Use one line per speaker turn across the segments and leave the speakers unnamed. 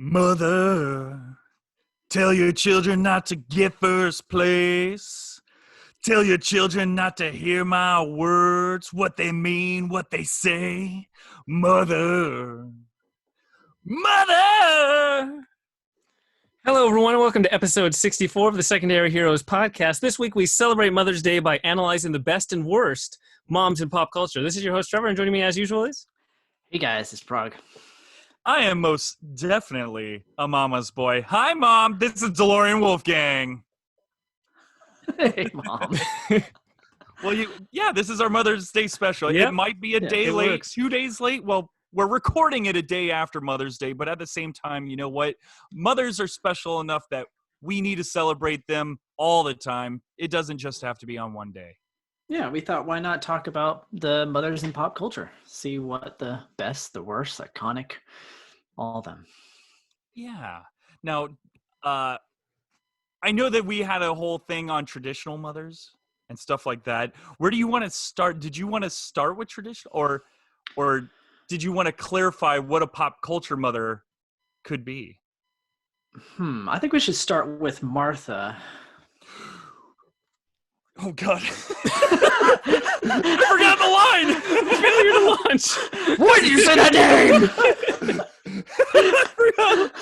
Mother, tell your children not to get first place. Tell your children not to hear my words, what they mean, what they say. Mother. Mother!
Hello, everyone, and welcome to episode 64 of the Secondary Heroes podcast. This week, we celebrate Mother's Day by analyzing the best and worst moms in pop culture. This is your host, Trevor, and joining me as usual is...
Hey, guys, it's Prague.
I am most definitely a mama's boy. Hi, Mom. This is DeLorean Wolfgang.
Hey, Mom.
Well, this is our Mother's Day special.
Yep.
It might be a day late,
works.
2 days late. Well, we're recording it a day after Mother's Day, but at the same time, you know what? Mothers are special enough that we need to celebrate them all the time. It doesn't just have to be on one day.
Yeah, we thought, why not talk about the mothers in pop culture? See what the best, the worst, iconic, all of them.
Yeah. Now, I know that we had a whole thing on traditional mothers and stuff like that. Where do you want to start? Did you want to start with traditional, or did you want to clarify what a pop culture mother could be?
I think we should start with Martha.
Oh, God. I forgot the line.
Failure to launch.
Why did you say that name?
I forgot.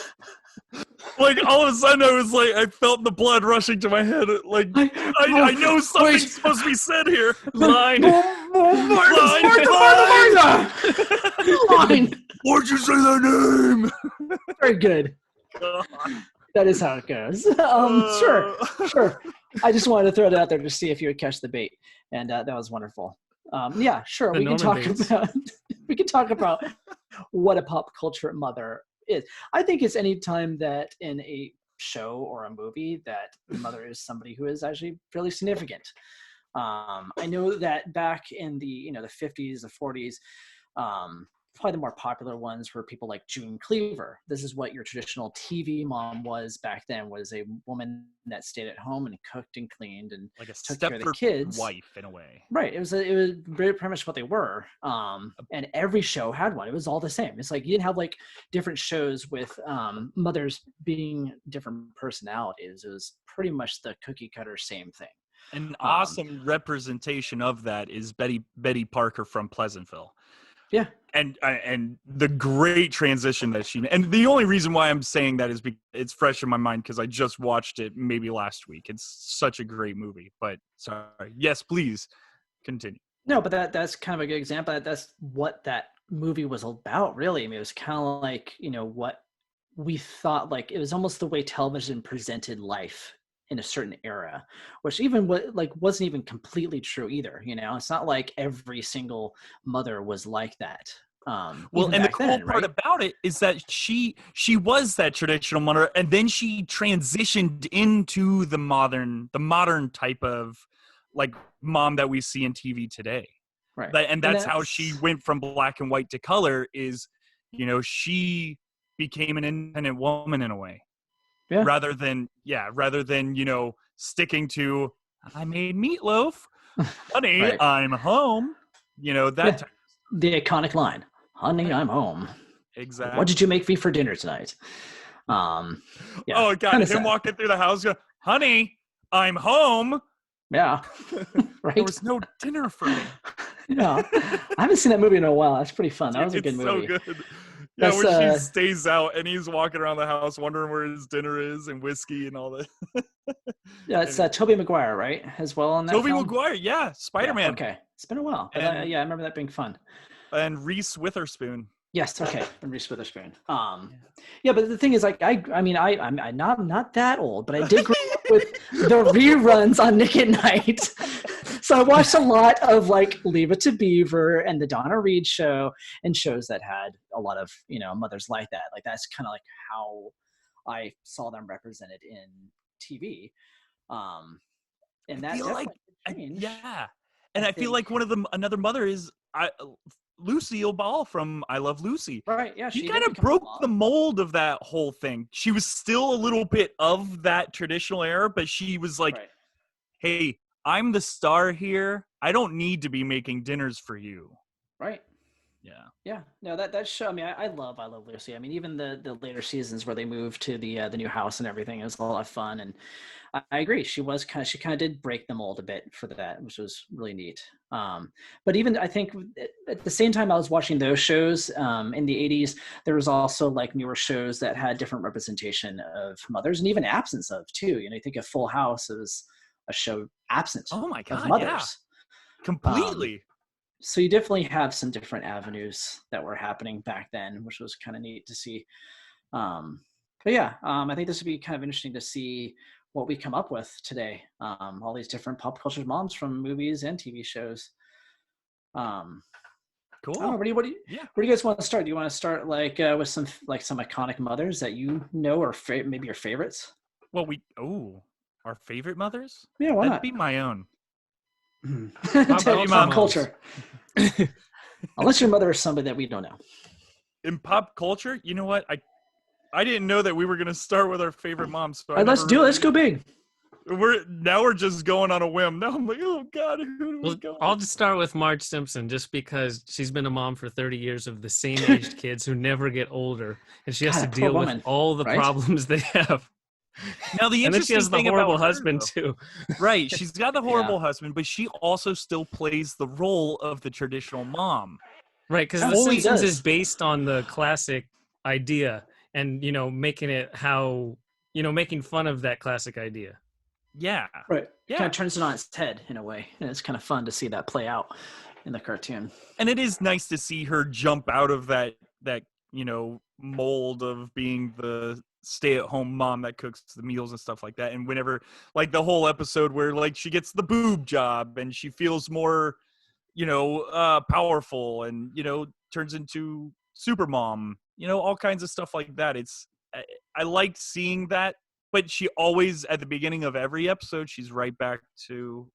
Like, all of a sudden, I felt the blood rushing to my head. Like, I know something's supposed to be said here.
Line.
Line. Why'd you say that name?
Very good.
God.
That is how it goes. Sure. I just wanted to throw it out there to see if you would catch the bait, and that was wonderful. Yeah, sure. We can talk about what a pop culture mother is. I think it's any time that in a show or a movie that the mother is somebody who is actually fairly significant. I know that back in the the 50s, the 40s. Probably the more popular ones were people like June Cleaver. This is what your traditional TV mom was back then, was a woman that stayed at home and cooked and cleaned and
Like a
took care of the kids.
wife, in a way.
Right. It was very pretty much what they were. And every show had one. It was all the same. It's like you didn't have like different shows with mothers being different personalities. It was pretty much the cookie cutter same thing.
An awesome representation of that is Betty Parker from Pleasantville.
Yeah.
And the great transition that she made. And the only reason why I'm saying that is because it's fresh in my mind because I just watched it maybe last week. It's such a great movie. But sorry. Yes, please continue.
No, but that's kind of a good example. That's what that movie was about, really. I mean, it was kind of like, what we thought, like, it was almost the way television presented life in a certain era, which even wasn't even completely true either. It's not like every single mother was like that.
Well, and the cool part about it is that she was that traditional mother, and then she transitioned into the modern type of like mom that we see in TV today.
Right.
And that's how she went from black and white to color. Is she became an independent woman in a way.
Yeah.
Rather than sticking to I made meatloaf, honey,
Right.
I'm home. That
the iconic line, honey, I'm home.
Exactly.
What did you make me for dinner tonight? Yeah,
oh God, him walking through the house going, honey, I'm home.
Yeah. Right.
There was no dinner for me.
Yeah. I haven't seen that movie in a while. That's pretty fun. That was a good movie.
So good. Yeah, where she stays out and he's walking around the house wondering where his dinner is and whiskey and all that.
Yeah, it's Tobey Maguire, right? As well on that
Tobey
film?
Maguire, yeah. Spider-Man.
Yeah, okay. It's been a while. But I remember that being fun.
And Reese Witherspoon.
Yes, okay. And Reese Witherspoon. Yeah, but the thing is, like, I'm not that old, but I did grow up with the reruns on Nick at Night. So I watched a lot of like Leave It to Beaver and the Donna Reed show and shows that had a lot of, mothers like that. Like that's kind of like how I saw them represented in TV. And that changed.
Yeah. And I feel like another mother is Lucille Ball from I Love Lucy.
Right, yeah.
She kind of broke the mold of that whole thing. She was still a little bit of that traditional era, but she was like, hey, I'm the star here. I don't need to be making dinners for you.
Right. Yeah, no, that show. I mean, I love Lucy. I mean, even the later seasons where they moved to the new house and everything, it was a lot of fun. And I agree, she kind of did break the mold a bit for that, which was really neat. But even I think at the same time I was watching those shows in the '80s, there was also like newer shows that had different representation of mothers and even absence of too. You know, you think of Full House as a show absent
Oh my
of
God,
mothers.
yeah. Completely.
So you definitely have some different avenues that were happening back then, which was kind of neat to see. But yeah, I think this would be kind of interesting to see what we come up with today. All these different pop culture moms from movies and TV shows.
Cool.
I don't know, where do you guys want to start? Do you want to start like with some iconic mothers that you know or maybe your favorites?
Well, our favorite mothers?
Yeah, why
That'd
not?
be my own.
Pop culture. Unless your mother is somebody that we don't know.
In pop culture, you know what? I didn't know that we were gonna start with our favorite moms. So
let's do it. Let's go big.
We're just going on a whim. Now I'm like, oh God, who do we go?
I'll just start with Marge Simpson, just because she's been a mom for 30 years of the same aged kids who never get older, and she has to deal with all the problems they have.
Now the interesting
thing about horrible husband too.
Right, she's got the horrible husband, but she also still plays the role of the traditional mom.
Right, because The Simpsons is based on the classic idea, and making it making fun of that classic idea.
Yeah,
right. Yeah, kind of turns it on its head in a way, and it's kind of fun to see that play out in the cartoon.
And it is nice to see her jump out of that mold of being the stay-at-home mom that cooks the meals and stuff like that. And whenever, like, the whole episode where like she gets the boob job and she feels more powerful and turns into super mom, all kinds of stuff like that. I liked seeing that, but she always, at the beginning of every episode, she's right back to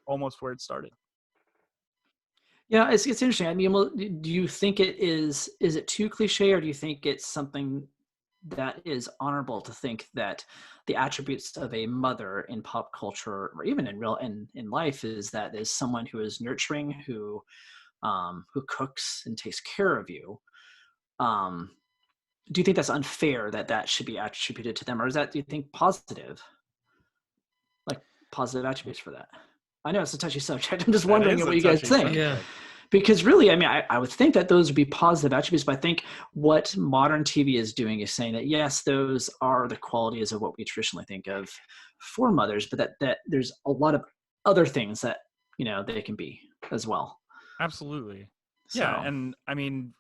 almost where it started.
Yeah, it's interesting. I mean, do you think is it too cliche, or do you think it's something that is honorable to think that the attributes of a mother in pop culture, or even in life, is someone who is nurturing, who cooks and takes care of you? Do you think that's unfair that should be attributed to them, or do you think positive attributes for that? I know it's a touchy subject. I'm just wondering what you guys think.
Yeah.
Because really, I mean, I would think that those would be positive attributes, but I think what modern TV is doing is saying that, yes, those are the qualities of what we traditionally think of for mothers, but that there's a lot of other things that, they can be as well.
Absolutely.
So.
Yeah. And I mean,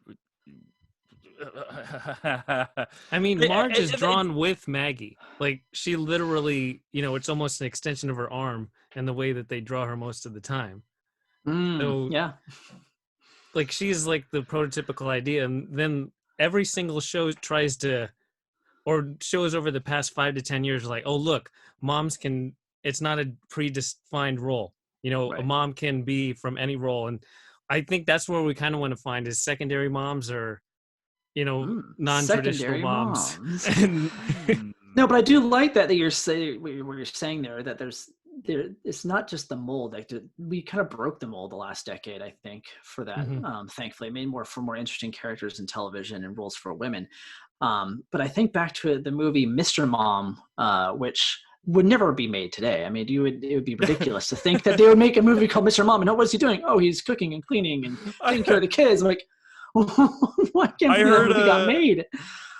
Marge is drawn with Maggie. Like, she literally, it's almost an extension of her arm, and the way that they draw her most of the time. So,
yeah,
like, she's like the prototypical idea, and then every single show tries to, or shows over the past 5 to 10 years, like, oh look, moms can. It's not a predefined role.
Right.
A mom can be from any role, and I think that's where we kind of want to find is secondary moms, or non-traditional moms.
No, but I do like that you're saying what you're saying there, that it's not just the mold. Like, we kind of broke the mold the last decade, I think, for that. Thankfully, it made for more interesting characters in television and roles for women. But I think back to the movie Mr. Mom, which would never be made today. I mean, it would be ridiculous to think that they would make a movie called Mr. Mom, and what's he doing? Oh, he's cooking and cleaning and taking care of the kids. I'm like, why can't that movie got made?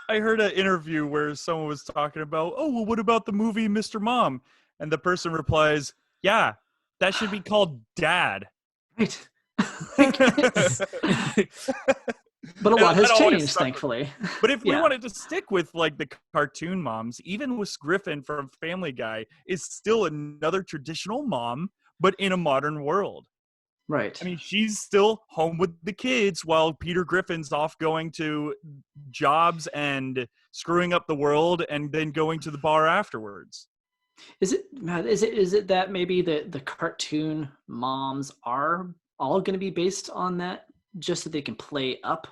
I heard an interview where someone was talking about, oh, well, what about the movie Mr. Mom? And the person replies, yeah, that should be called Dad.
Right. But a lot has changed, thankfully.
But if we wanted to stick with like the cartoon moms, even with Griffin from Family Guy is still another traditional mom, but in a modern world.
Right.
I mean, she's still home with the kids while Peter Griffin's off going to jobs and screwing up the world and then going to the bar afterwards.
Is it that maybe the cartoon moms are all going to be based on that, just that they can play up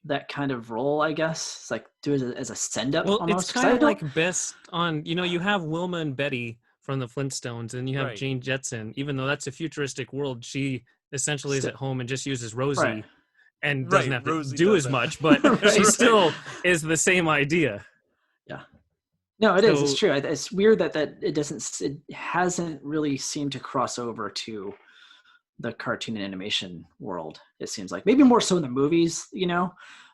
that kind of role, I guess? It's like do it as a send-up almost?
It's kind of like best on, you have Wilma and Betty from the Flintstones, and you have Jane Jetson. Even though that's a futuristic world, she essentially is at home and just uses Rosie.
Right.
and doesn't have to
Rosie
do as
doesn't.
much, but she still is the same idea.
Yeah. No, it is. It's
So-
true. It's weird that it hasn't really seemed to cross over to the cartoon and animation world. It seems like maybe more so in the movies,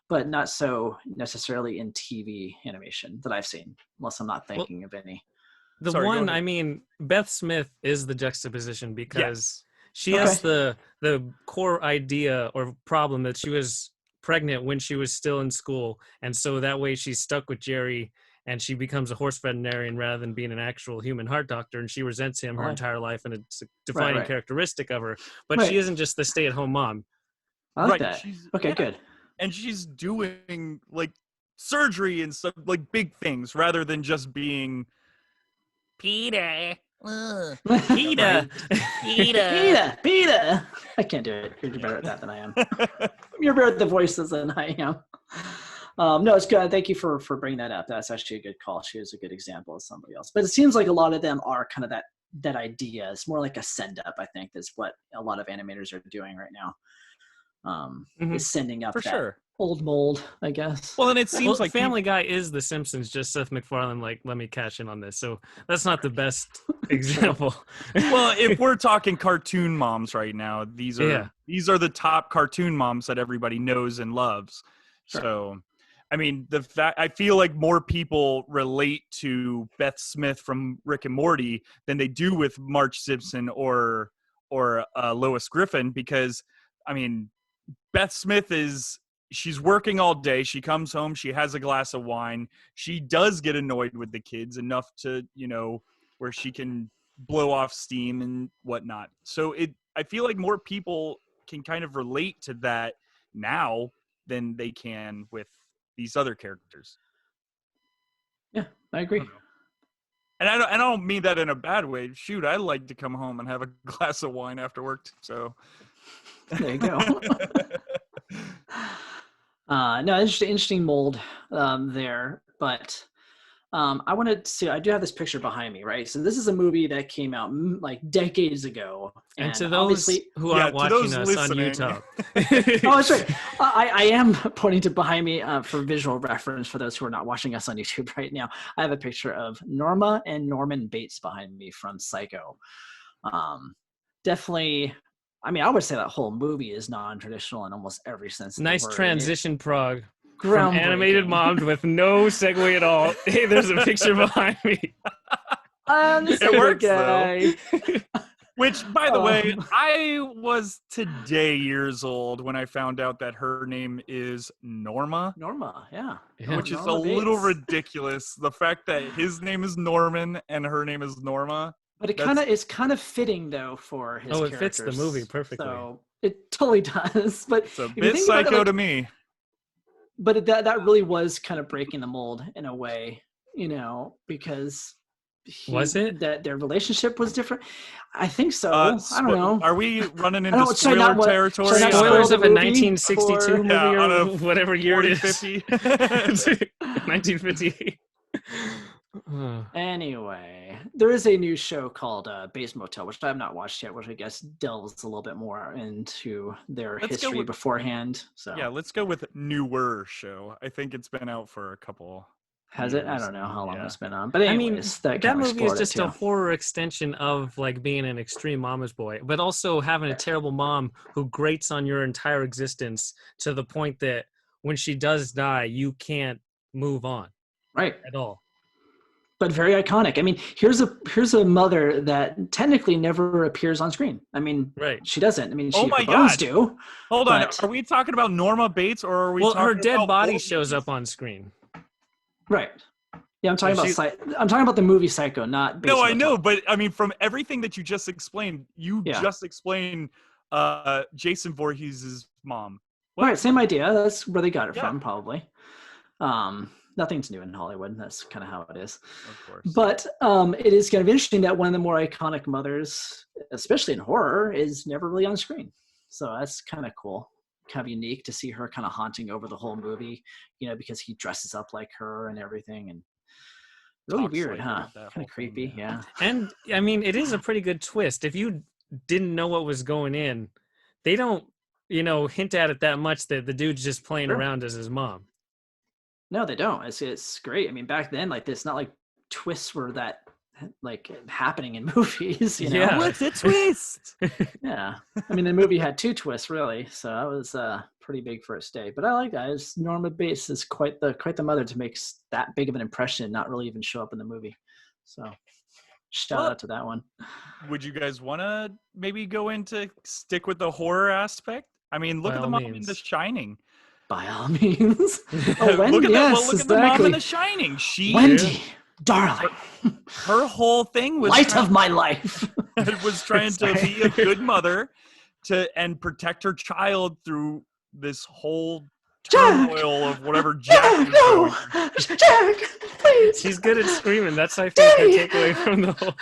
but not so necessarily in TV animation that I've seen, unless I'm not thinking of any.
The
Sorry, go
one,
ahead.
I mean, Beth Smith is the juxtaposition because she
Okay.
has the core idea or problem that she was pregnant when she was still in school, and so that way she's stuck with Jerry, and she becomes a horse veterinarian rather than being an actual human heart doctor, and she resents him her
Right.
entire life, and it's a defining
right.
characteristic of her. But
Right.
she isn't just the stay-at-home mom.
I like
Right,
that.
she's-
Okay,
yeah.
good.
And she's doing like surgery and stuff, like big things, rather than just being Peter.
Peter.
Peter.
Peter. I can't do it. You're better at that than I am. You're better at the voices than I am. No, it's good. Thank you for bringing that up. That's actually a good call. She is a good example of somebody else. But it seems like a lot of them are kind of that idea. It's more like a send up, I think, is what a lot of animators are doing right now. Is sending up
For
that
sure.
old mold, I guess.
Well, and it seems like
Family Guy is The Simpsons, just Seth MacFarlane, like, let me cash in on this. So that's not the best example.
well, if we're talking cartoon moms right now, these are the top cartoon moms that everybody knows and loves.
Sure.
So, I mean, I feel like more people relate to Beth Smith from Rick and Morty than they do with Marge Simpson or Lois Griffin, because, I mean, Beth Smith she's working all day. She comes home, she has a glass of wine. She does get annoyed with the kids enough to, where she can blow off steam and whatnot. So I feel like more people can kind of relate to that now than they can with these other characters.
Yeah, I agree.
And I don't mean that in a bad way. Shoot, I like to come home and have a glass of wine after work. So
there you go. No, interesting mold there, but I wanted to. I do have this picture behind me, right? So this is a movie that came out like decades ago,
and to those who aren't watching us on YouTube,
oh, that's right. I am pointing to behind me for visual reference for those who are not watching us on YouTube right now. I have a picture of Norma and Norman Bates behind me from Psycho. Definitely. I mean, I would say that whole movie is non-traditional in almost every sense of the
nice
word.
transition, Prague. From animated
Groundbreaking.
moms with no segue at all. Hey, there's a picture behind me.
It works,
guy.
Which, by the way, I was today years old when I found out that her name is Norma.
Norma, yeah.
Which is
Norma
a little
Bates.
ridiculous. The fact that his name is Norman and her name is Norma.
But it's kind of fitting though for his
it
characters.
fits the movie perfectly.
So it totally does. But
It's a
if you
bit
think about it,
psycho
like,
to me.
But that really was kind of breaking the mold in a way, because
was it
that their relationship was different? I think so. I don't know.
Are we running into
should I
spoiler
not-
territory?
should I not
Spoilers
spoil
of
the
a
movie
1962 movie
Yeah, on
or
a
whatever year it is.
40-50.
1958.
Anyway, there is a new show called Bates Motel, which I have not watched yet, which I guess delves a little bit more into their history beforehand. So
Yeah, let's go with newer show. I think it's been out for a couple.
has it? I
years.
don't know how long
Yeah.
it's been on, but anyways,
I mean,
that
that movie is just
too.
a horror extension of like being an extreme mama's boy, but also having a terrible mom who grates on your entire existence to the point that when she does die, you can't move on
Right.
at all.
But very iconic. I mean, here's a mother that technically never appears on screen. I mean,
Right.
she doesn't. I mean,
Oh
her
my
bones
God.
do.
Hold on.
But-
Are we talking about Norma Bates or are we
Well,
talking
her dead
about
body
both
shows
movies?
up on screen.
Right. Yeah, I'm talking
Well,
about I'm talking about the movie Psycho, not Bates
No, I
Motel.
know, but I mean, from everything that you just explained, just explained Jason Voorhees' mom. What?
Right, same idea. That's where they got it
Yeah.
from, probably. Nothing's new in Hollywood. That's kind of how it is.
Of course.
But it is kind of interesting that one of the more iconic mothers, especially in horror, is never really on screen. So that's kind of cool, kind of unique to see her kind of haunting over the whole movie, because he dresses up like her and everything, and really
Talks
weird,
like
huh?
her, that
Kind
whole
of creepy,
thing,
yeah.
And I mean, it is a pretty good twist. If you didn't know what was going in, they don't hint at it that much that the dude's just playing
Sure.
around as his mom.
No, they don't. It's great. I mean, back then, like, it's not like twists were that like happening in movies.
Yeah.
What's a twist?
Yeah. I mean, the movie had 2 twists really, so that was pretty big for its day. But I like that. It's Norma Bates is quite the mother to make that big of an impression and not really even show up in the movie. So shout out to that one.
Would you guys want to maybe stick with the horror aspect? I mean, look
By
at the
all
mom in
means.
The Shining.
By all means. Oh, Wendy,
look at
yes,
the mom in
exactly.
The Shining.
Wendy, darling,
her whole thing was
light of my life.
was trying to be a good mother and protect her child through this whole turmoil of whatever Jack was going through.
Jack, please.
She's good at screaming. That's, I think, her takeaway from the whole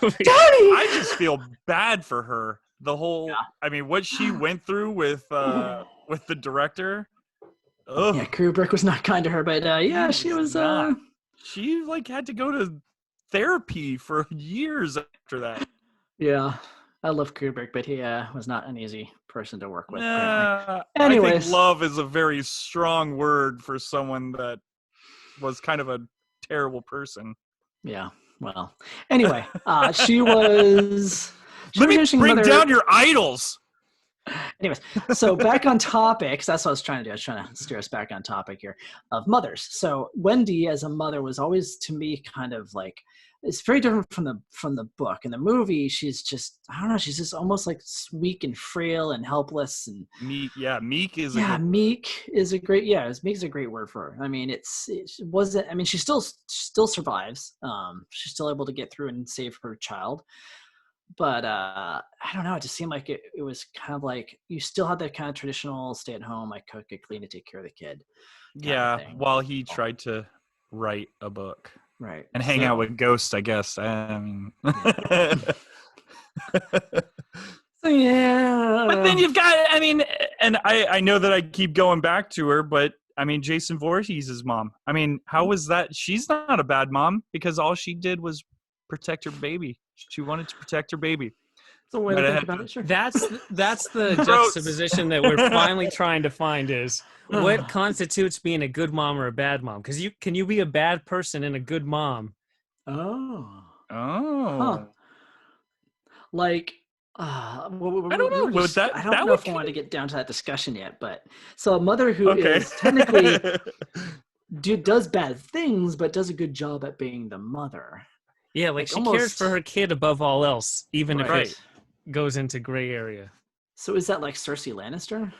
movie.
Daddy!
I just feel bad for her. The whole, I mean, what she went through with the director. Ugh.
Yeah, Kubrick was not kind to her, but yeah, she was.
not. She like had to go to therapy for years after that.
Yeah, I love Kubrick, but he was not an easy person to work with.
I
Anyways.
think love is a very strong word for someone that was kind of a terrible person.
Yeah, well, anyway, she was.
Let me bring down your idols.
Anyways, so back on topic. That's what I was trying to do. I was trying to steer us back on topic here of mothers. So Wendy as a mother was always, to me, kind of like, it's very different from the book. In the movie, she's just, I don't know, she's just almost like weak and frail and helpless and
meek. Yeah, meek is
meek is a great meek is a great word for her. I mean, it wasn't. I mean, she still survives. She's still able to get through and save her child. But I don't know. It just seemed like it was kind of like you still had that kind of traditional stay at home, I cook, I clean, and take care of the kid.
Yeah, while he tried to write a book.
Right.
And hang out with ghosts, I guess. I mean.
So yeah.
But then you've got, I mean, and I know that I keep going back to her, but I mean, Jason Voorhees' mom. I mean, how was that? She's not a bad mom because all she did was protect her baby. She wanted to protect her baby.
So way to think about it, sure.
That's the juxtaposition that we're finally trying to find is what constitutes being a good mom or a bad mom? Because can you be a bad person and a good mom?
Oh.
Huh.
Like, I don't know. I don't know if I want to get down to that discussion yet, but so a mother who is technically does bad things, but does a good job at being the mother.
Yeah, like she cares for her kid above all else, even if it goes into gray area.
So is that like Cersei Lannister?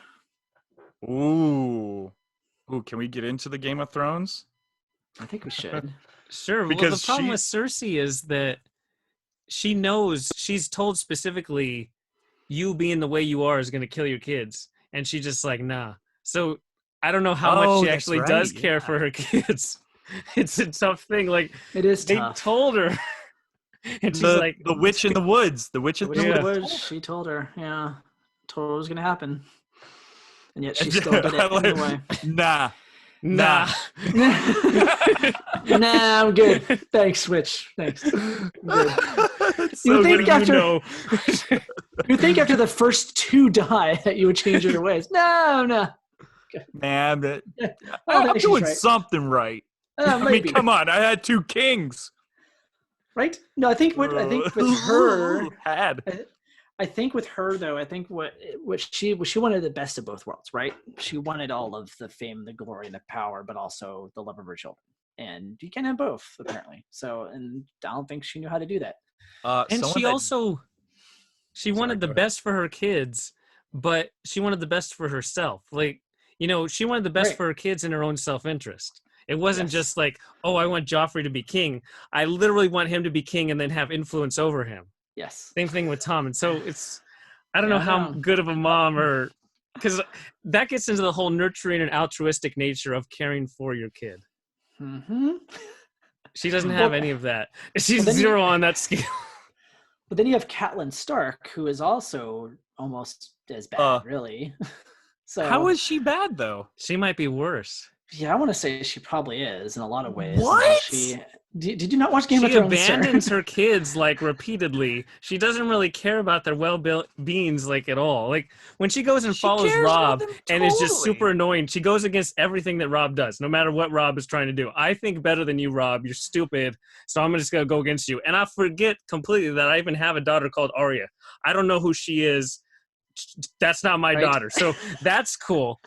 Ooh, can we get into the Game of Thrones?
I think we should.
Sure. Because the problem with Cersei is that she knows, she's told specifically, you being the way you are is going to kill your kids. And she's just like, nah. So I don't know how much she actually does care for her kids. It's a tough thing. Like,
it is
tough. They told her. And she's like,
the witch in the woods. The witch in the woods.
She told her, told her it was going to happen. And yet she still did it anyway.
Nah.
Nah, I'm good. Thanks, Witch. Thanks. You think after the first 2 die that you would change your ways? No.
Man, but I'm doing something right. I mean, come on. I had 2 kings.
Right? No, I think with her I think with her though, I think what she wanted the best of both worlds, right? She wanted all of the fame, the glory, and the power, but also the love of her children. And you can't have both, apparently. So, and I don't think she knew how to do that.
And she wanted the best for her kids, but she wanted the best for herself. Like, she wanted the best for her kids in her own self-interest. It wasn't just like, oh, I want Joffrey to be king. I literally want him to be king and then have influence over him.
Yes.
Same thing with Tom. And so I don't know how good of a mom or, because that gets into the whole nurturing and altruistic nature of caring for your kid.
Mm-hmm.
She doesn't have any of that. She's 0 on that scale.
But then you have Catelyn Stark, who is also almost as bad, really. So
how is she bad though?
She might be worse.
Yeah, I want to say she probably is in a lot of ways.
What?
Did you not watch Game of
She
Thrones?
abandons her kids like repeatedly. She doesn't really care about their well-beings like at all. Like when she goes and
She
follows
cares about
Rob
them
and is just
totally.
super annoying, she goes against everything that Rob does, no matter what Rob is trying to do. I think better than you, Rob. You're stupid, so I'm just gonna go against you. And I forget completely that I even have a daughter called Arya. I don't know who she is. That's not my daughter, so that's cool.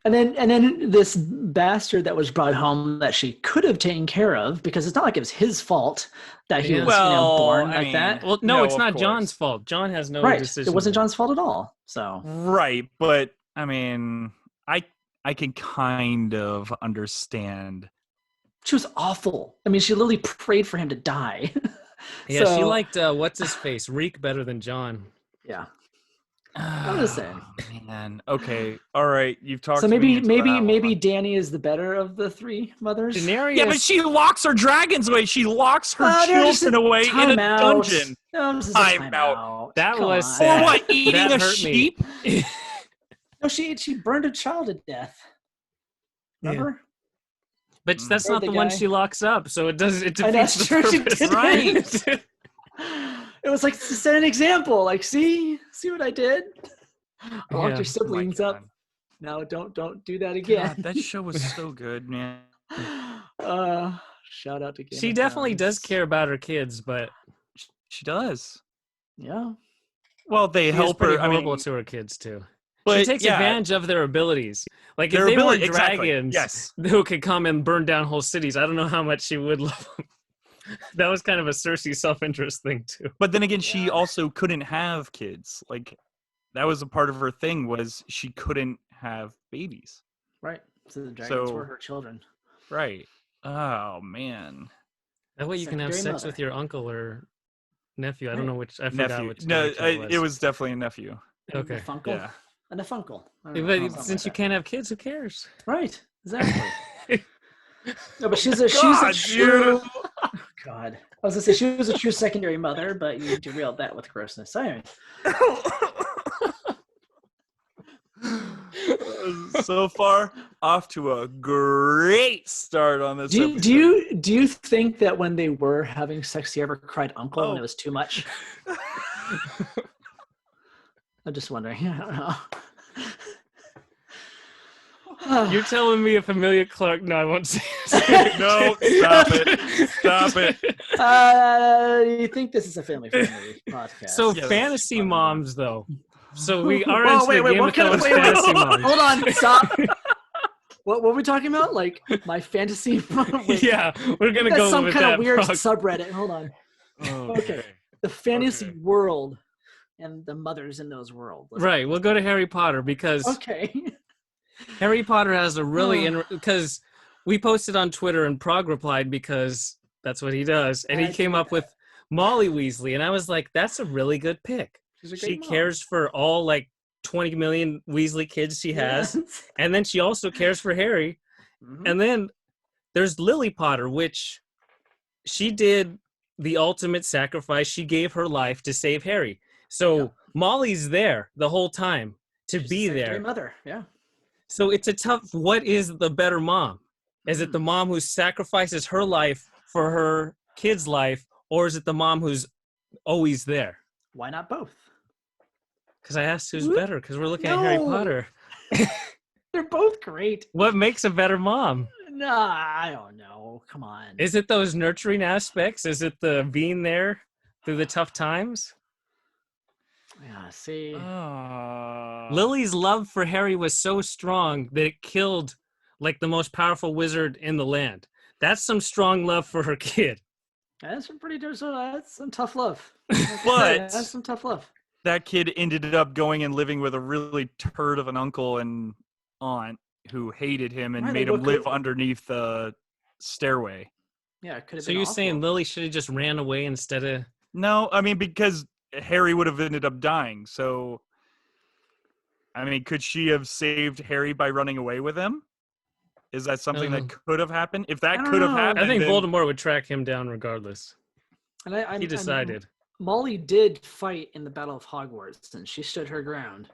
And then this bastard that was brought home that she could have taken care of, because it's not like it was his fault that he was born like that.
Well, no, it's not John's fault. John has no decision.
It wasn't John's fault at all. So
right, but I mean, I can kind of understand.
She was awful. I mean, she literally prayed for him to die.
Yeah, she liked what's his face, Reek, better than John.
Yeah. I'm just saying.
Man, okay, all right. You've talked.
So
me into that
maybe
one.
Danny is the better of the three mothers.
Daenerys,
Yeah, but she locks her dragons away. She locks her children away in a dungeon. Time out.
That was
Or
sad.
what? Eating
That
a
hurt
sheep?
No, she burned a child to death. Remember?
But that's not the one she locks up, so it defeats the purpose.
Right. It was like to set an example. Like, see what I did? I locked your siblings up. Now don't do that again.
God, that show was so good, man.
Shout out to Game
She
of
definitely
Thrones.
does care about her kids, but
she does.
Yeah.
Well, they help her.
Horrible to her kids too.
But
she takes advantage of their abilities. Like if
their
they were
ability,
dragons who could come and burn down whole cities, I don't know how much she would love them. That was kind of a Cersei self-interest thing too.
But then again, she also couldn't have kids. Like that was a part of her thing, was she couldn't have babies.
Right. So the dragons were her children.
Right. Oh man.
That way you can have sex with your uncle or nephew. I don't know which. I forgot which.
No, it was definitely a nephew.
Okay.
Yeah. And a funkle.
But since you can't have kids, who cares?
Right. Exactly. No, but she's a true. Oh, God. I was gonna say she was a true secondary mother, but you derailed that with grossness. Anyway.
So far, off to a great start on this.
Do you think that when they were having sex, he ever cried uncle when it was too much? I'm just wondering. I don't know.
You're telling me if Emilia Clarke? No, I won't say
it. No, stop it.
You think this is a family-friendly podcast?
So fantasy moms, though. So we are into the Game of Thrones fantasy moms.
Hold on, stop. What were we talking about? Like my fantasy?
Yeah, we're gonna go
some
with
kind
that
of weird subreddit. Hold on. Okay. The fantasy world and the mothers in those worlds.
Right. We'll go to Harry Potter because Harry Potter has a really because we posted on Twitter and Prague replied because that's what he does, and he came up with Molly Weasley, and I was like, that's a really good pick. She cares for all like 20 million Weasley kids she has, and then she also cares for Harry. And then there's Lily Potter, which she did the ultimate sacrifice. She gave her life to save Harry. So Molly's there the whole time to be there.
Mother,
So it's a tough. What is the better mom? Is it the mom who sacrifices her life for her kid's life, or is it the mom who's always there?
Why not both?
Because I asked who's better. Because we're looking at Harry Potter.
They're both great.
What makes a better mom?
Nah, I don't know. Come on.
Is it those nurturing aspects? Is it the being there through the tough times?
Yeah, see.
Lily's love for Harry was so strong that it killed like the most powerful wizard in the land. That's some strong love for her kid.
That's some tough love.
But
that's some tough love.
That kid ended up going and living with a really turd of an uncle and aunt who hated him and made him live underneath the stairway.
Yeah, it could have
been. So you're saying Lily should have just ran away instead of?
No, I mean, because Harry would have ended up dying. So, I mean, could she have saved Harry by running away with him? Is that something that could have happened? If that could have happened,
I think Voldemort would track him down regardless.
And
he decided.
Molly did fight in the Battle of Hogwarts, and she stood her ground.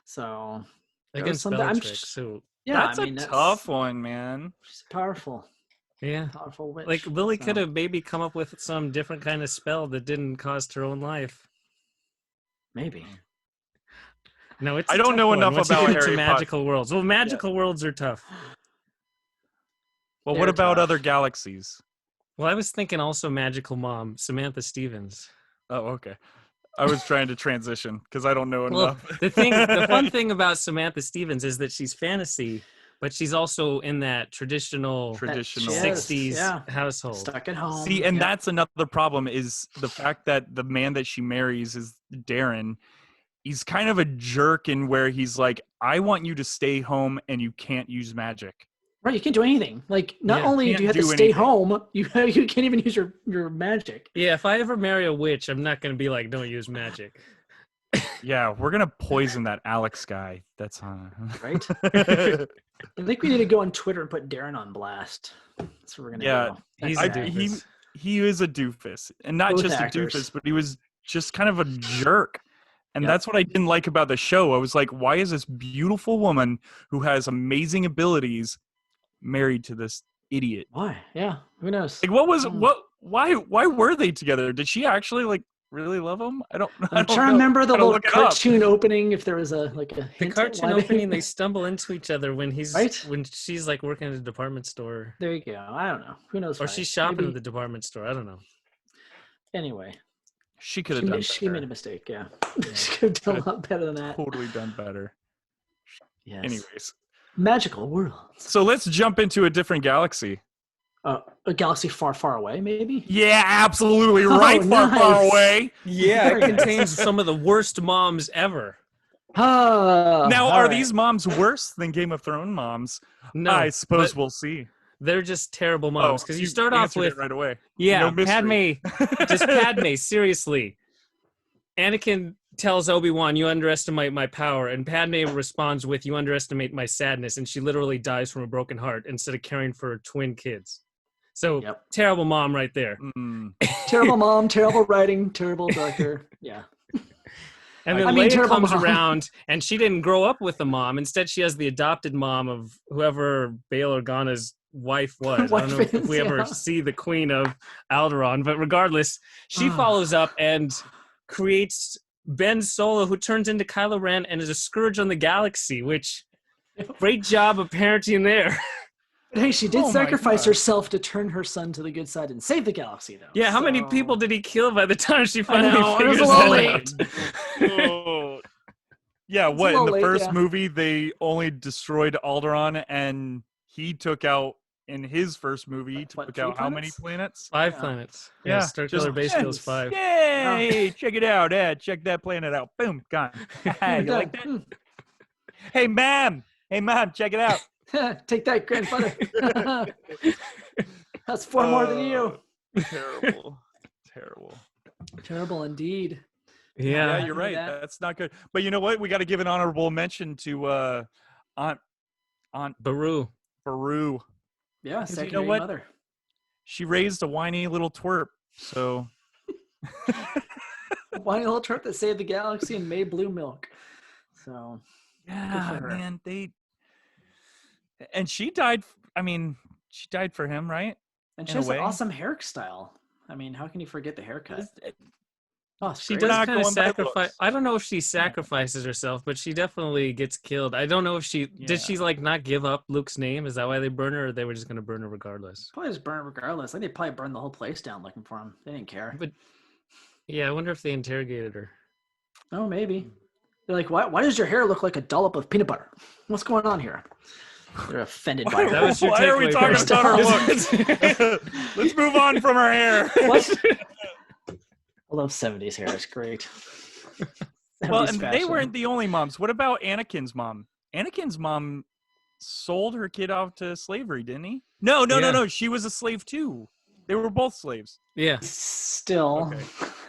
So
against Bellatrix, who
Yeah,
That's a tough one, man.
She's powerful.
Yeah.
Powerful witch.
Like Lily could have maybe come up with some different kind of spell that didn't cost her own life.
Maybe.
No, it's.
I don't know enough about Harry
magical
Potter.
worlds. Well, magical worlds are tough.
Well, what about other galaxies?
Well, I was thinking also magical mom, Samantha Stevens.
Oh, okay. I was trying to transition because I don't know enough.
The fun thing about Samantha Stevens is that she's fantasy, but she's also in that traditional 60s household.
Stuck at home.
See, and that's another problem is the fact that the man that she marries is Darren. He's kind of a jerk in where he's like, I want you to stay home and you can't use magic.
Right, you can't do anything. Like, not only do you have to stay home, you can't even use your magic.
Yeah, if I ever marry a witch, I'm not going to be like, don't use magic.
Yeah, we're going to poison that Alex guy. That's
right. I think we need to go on Twitter and put Darren on blast. That's what we're going to do.
He's a doofus.
He is a doofus. And not just actors. A doofus, but he was just kind of a jerk. And that's what I didn't like about the show. I was like, why is this beautiful woman who has amazing abilities married to this idiot?
Why? Yeah, who knows?
Like, why were they together? Did she actually like really love him? I'm
trying to remember the little cartoon opening. If there was the
cartoon opening, they stumble into each other when she's like working at a department store.
There you go. I don't know. Who knows?
Or she's shopping at the department store. I don't know.
Anyway,
she could have done better.
She made a mistake. Yeah. She could have done a lot better than that.
Totally done better.
Yes.
Anyways.
Magical worlds.
So let's jump into a different galaxy.
A galaxy far, far away, maybe?
Yeah, absolutely. Far away.
Yeah, it contains some of the worst moms ever.
Now, are these moms worse than Game of Thrones moms?
No.
I suppose we'll see.
They're just terrible moms. Because you start off with...
right away.
Yeah, no Padme, seriously. Anakin tells Obi-Wan, you underestimate my power, and Padme responds with, you underestimate my sadness, and she literally dies from a broken heart instead of caring for her twin kids. So, terrible mom right there.
Terrible mom, terrible writing, terrible director. Yeah.
And then Leia comes around, and she didn't grow up with the mom. Instead, she has the adopted mom of whoever Bail Organa's wife was. I don't know if we ever see the Queen of Alderaan, but regardless, she follows up and creates Ben Solo, who turns into Kylo Ren and is a scourge on the galaxy, which great job of parenting there.
Hey, she did sacrifice herself to turn her son to the good side and save the galaxy, though.
Yeah, how many people did he kill by the time she finally figures that out?
Yeah, what, in the first movie, they only destroyed Alderaan, and he took out, in his first movie, he took out how many planets?
5 planets. Yeah, Star Killer Base kills 5.
Yay! Check it out. Check that planet out. Boom, gone. You like that? Hey, ma'am, check it out.
Take that, grandfather. That's 4 more than you. Terrible indeed.
Yeah,
you're right. That's not good. But you know what? We got to give an honorable mention to Aunt
Beru.
Yeah, secondary mother.
She raised a whiny little twerp. So
a whiny little twerp that saved the galaxy and made blue milk. So
yeah, man, and she died. I mean, she died for him, right?
And she has an awesome hairstyle. I mean, how can you forget the haircut?
She does kind of sacrifice. I don't know if she sacrifices herself, but she definitely gets killed. I don't know if she did. She like not give up Luke's name. Is that why they burn her, or they were just going to burn her regardless?
Probably just burn her regardless. I think they probably burned the whole place down looking for him. They didn't care.
But yeah, I wonder if they interrogated her.
Oh, maybe. They're like, why does your hair look like a dollop of peanut butter? What's going on here? They're offended by her.
That was your
why are we talking about her looks? Let's move on from her hair.
What? I love 70s hair. It's great.
Well, and fashion. They weren't the only moms. What about Anakin's mom? Anakin's mom sold her kid off to slavery, didn't he? No. She was a slave too. They were both slaves.
Yeah.
Still,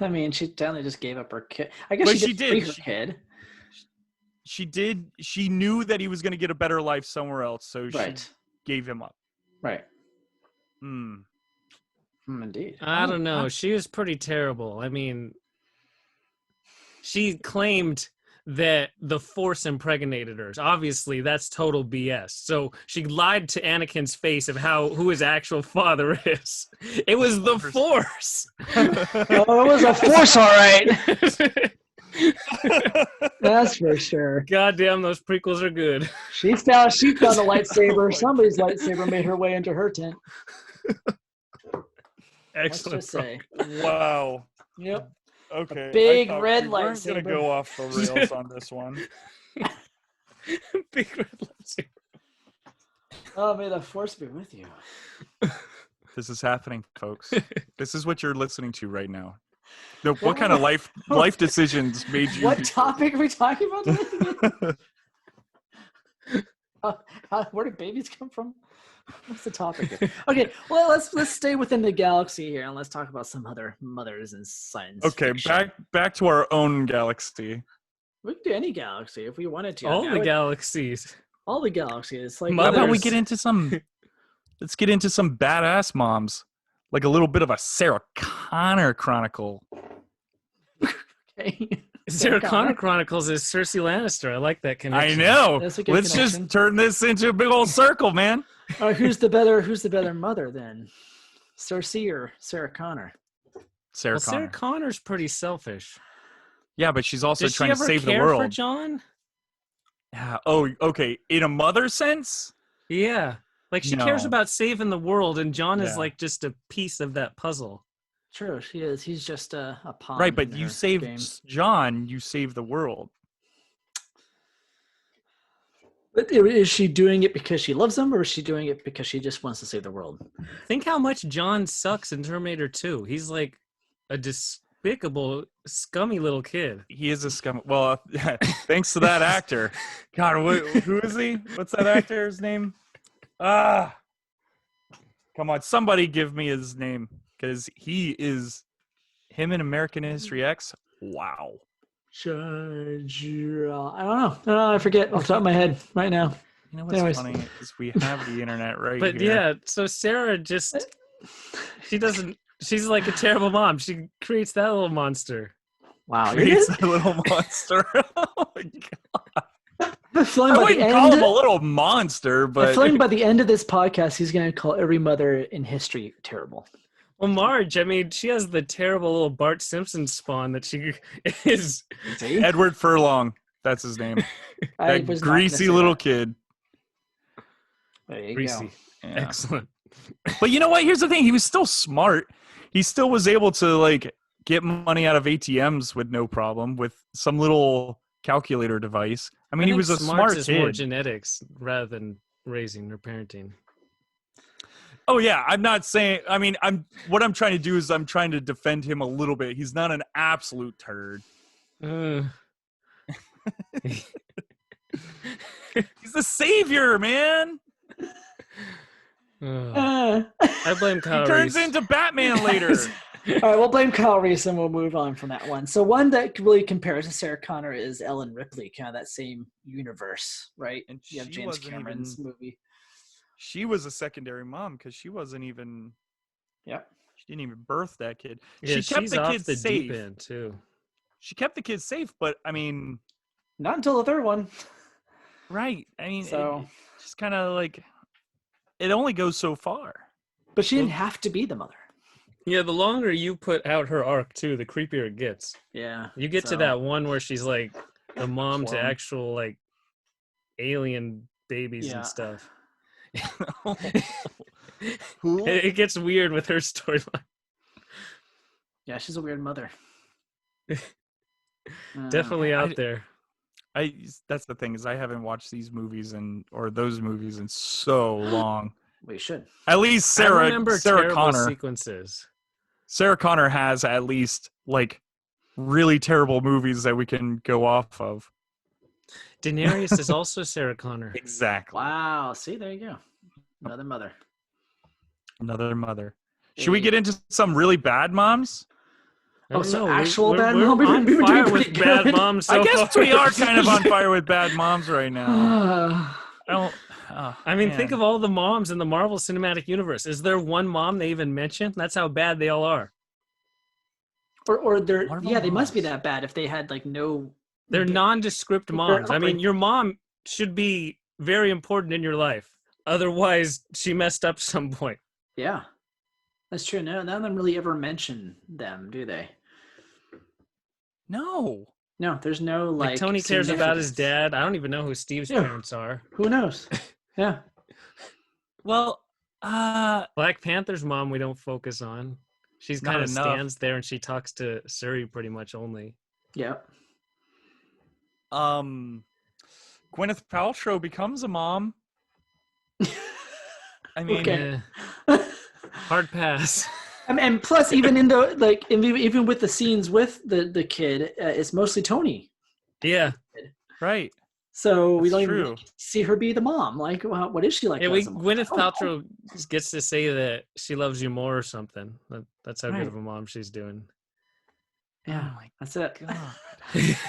I mean, she definitely just gave up her kid. I guess she did free her kid.
She did. She knew that he was going to get a better life somewhere else, so she gave him up.
Right. Indeed.
I don't know. She was pretty terrible. I mean, she claimed that the Force impregnated her. Obviously, that's total BS. So she lied to Anakin's face of who his actual father is. It was the Force.
Oh, it was a Force, all right. That's for sure.
God damn, those prequels are good.
She found a lightsaber. Somebody's lightsaber made her way into her tent.
Excellent.
Let's just say.
Wow.
Yep.
Okay.
A big red
we weren't
lightsaber.
gonna go off the rails on this one.
Big red lightsaber.
Oh, may the Force be with you.
This is happening, folks. This is what you're listening to right now. No, what kind of life decisions made you?
What topic are we talking about today? Where do babies come from? What's the topic here? Okay, well let's stay within the galaxy here and let's talk about some other mothers and sons.
Okay, back to our own galaxy.
We can do any galaxy if we wanted to.
All the galaxies.
All the galaxies. Like
How about we get into some? Let's get into some badass moms, like a little bit of a Sarah Connor chronicle.
Okay.
Sarah Connor Chronicles is Cersei Lannister. I like that connection.
I know.
That's a good
Let's
connection.
just turn this into a big old circle, man.
All right, who's the better mother then? Cersei or Sarah Connor?
Sarah Connor.
Sarah Connor's pretty selfish.
Yeah, but she's also
Does
trying
she
to
ever
save the
care
world.
for Jon?
Yeah. Oh, okay. In a mother sense?
Yeah. Like she cares
No.
about saving the world, and Jon is
Yeah.
like just a piece of that puzzle.
True, she is. He's just a pawn.
Right, but
in
you
her
save
game.
Jon, you save the world.
But is she doing it because she loves him, or is she doing it because she just wants to save the world?
Think how much Jon sucks in Terminator 2. He's like a despicable, scummy little kid.
He is a scum. Well, thanks to that actor. God, who is he? What's that actor's name? Come on, somebody give me his name, because he is him in American History X. Wow.
I don't know. I forget off the top of my head right now.
You know what's
Anyways.
funny is we have the internet right
But
here.
yeah, so Sarah just, she's like a terrible mom. She creates that little monster.
Wow,
Creates a little monster. Oh my God.
I
I wouldn't call him a little monster,
I
but
feel like by the end of this podcast, he's going to call every mother in history terrible.
Well, Marge, I mean, she has the terrible little Bart Simpson spawn that she is.
See?
Edward Furlong. That's his name.
I
That
was not gonna
greasy
say
little
that.
kid.
There you
Greasy.
go.
Yeah.
Excellent.
But you know what? Here's the thing. He was still smart. He still was able to like get money out of ATMs with no problem with some little calculator device. I mean, he
think
was a
smarts
smart
is more
kid.
genetics rather than raising or parenting.
Oh yeah, I'm not saying. I mean, what I'm trying to do is I'm trying to defend him a little bit. He's not an absolute turd. He's the savior, man.
I blame Kyle
He turns
Reese.
into Batman later.
All right, we'll blame Kyle Reese and we'll move on from that one. So one that really compares to Sarah Connor is Ellen Ripley, kind of that same universe, right?
And
You have
she
James
wasn't
Cameron's movie.
She was a secondary mom because she wasn't even.
Yep.
She didn't even birth that kid.
Yeah,
She kept
she's
the
off
kids
the
safe.
deep end too.
She kept the kids safe, but I mean,
Not until the third one.
right? I mean,
So,
it just kind of like it only goes so far.
but she didn't have to be the mother.
Yeah, the longer you put out her arc too, the creepier it gets.
Yeah.
You get to
so-
that one where she's like the mom to
Clone.
actual like alien babies
Yeah.
and stuff.
Who?
It gets weird with her storyline.
Yeah, she's a weird mother.
Definitely out there.
That's the thing is I haven't watched these movies or those movies in so long.
We should.
At least
I
Sarah
remember terrible
Connor.
sequences.
Sarah Connor has at least like really terrible movies that we can go off of.
Daenerys is also Sarah Connor.
Exactly.
Wow. See, there you go. Another mother.
Another mother. Should we get into some really bad moms?
I don't
so
know.
actual
we're,
bad
we're
mom?
on
We've been
fire
doing
with
pretty
bad
good.
moms.
I
So
guess
far.
we are kind of on fire with bad moms right now. I don't.
I mean, think of all the moms in the Marvel Cinematic Universe. Is there one mom they even mention? That's how bad they all are.
Or they're
Marvel
yeah, they must be
moms.
that bad if they had like no
They're nondescript moms. I mean, your mom should be very important in your life. Otherwise, she messed up some point.
Yeah, that's true. None of them really ever mention them, do they?
No.
No, there's no
Like Tony cares about his dad. I don't even know who Steve's parents are.
Who knows? Yeah.
Well,
Black Panther's mom we don't focus on. She's
Not
kind of
enough.
stands there and she talks to Suri pretty much only.
Yeah.
Gwyneth Paltrow becomes a mom. I mean,
Okay.
Hard pass.
And plus, even in the even with the scenes with the kid, it's mostly Tony.
Yeah.
right.
So we
That's
don't
true.
even see her be the mom. Like, what is she like?
Yeah,
as a mom?
Gwyneth
I don't know.
Paltrow gets to say that she loves you more or something. That's how
Right.
good of a mom she's doing.
Yeah,
Oh my
that's it.
God.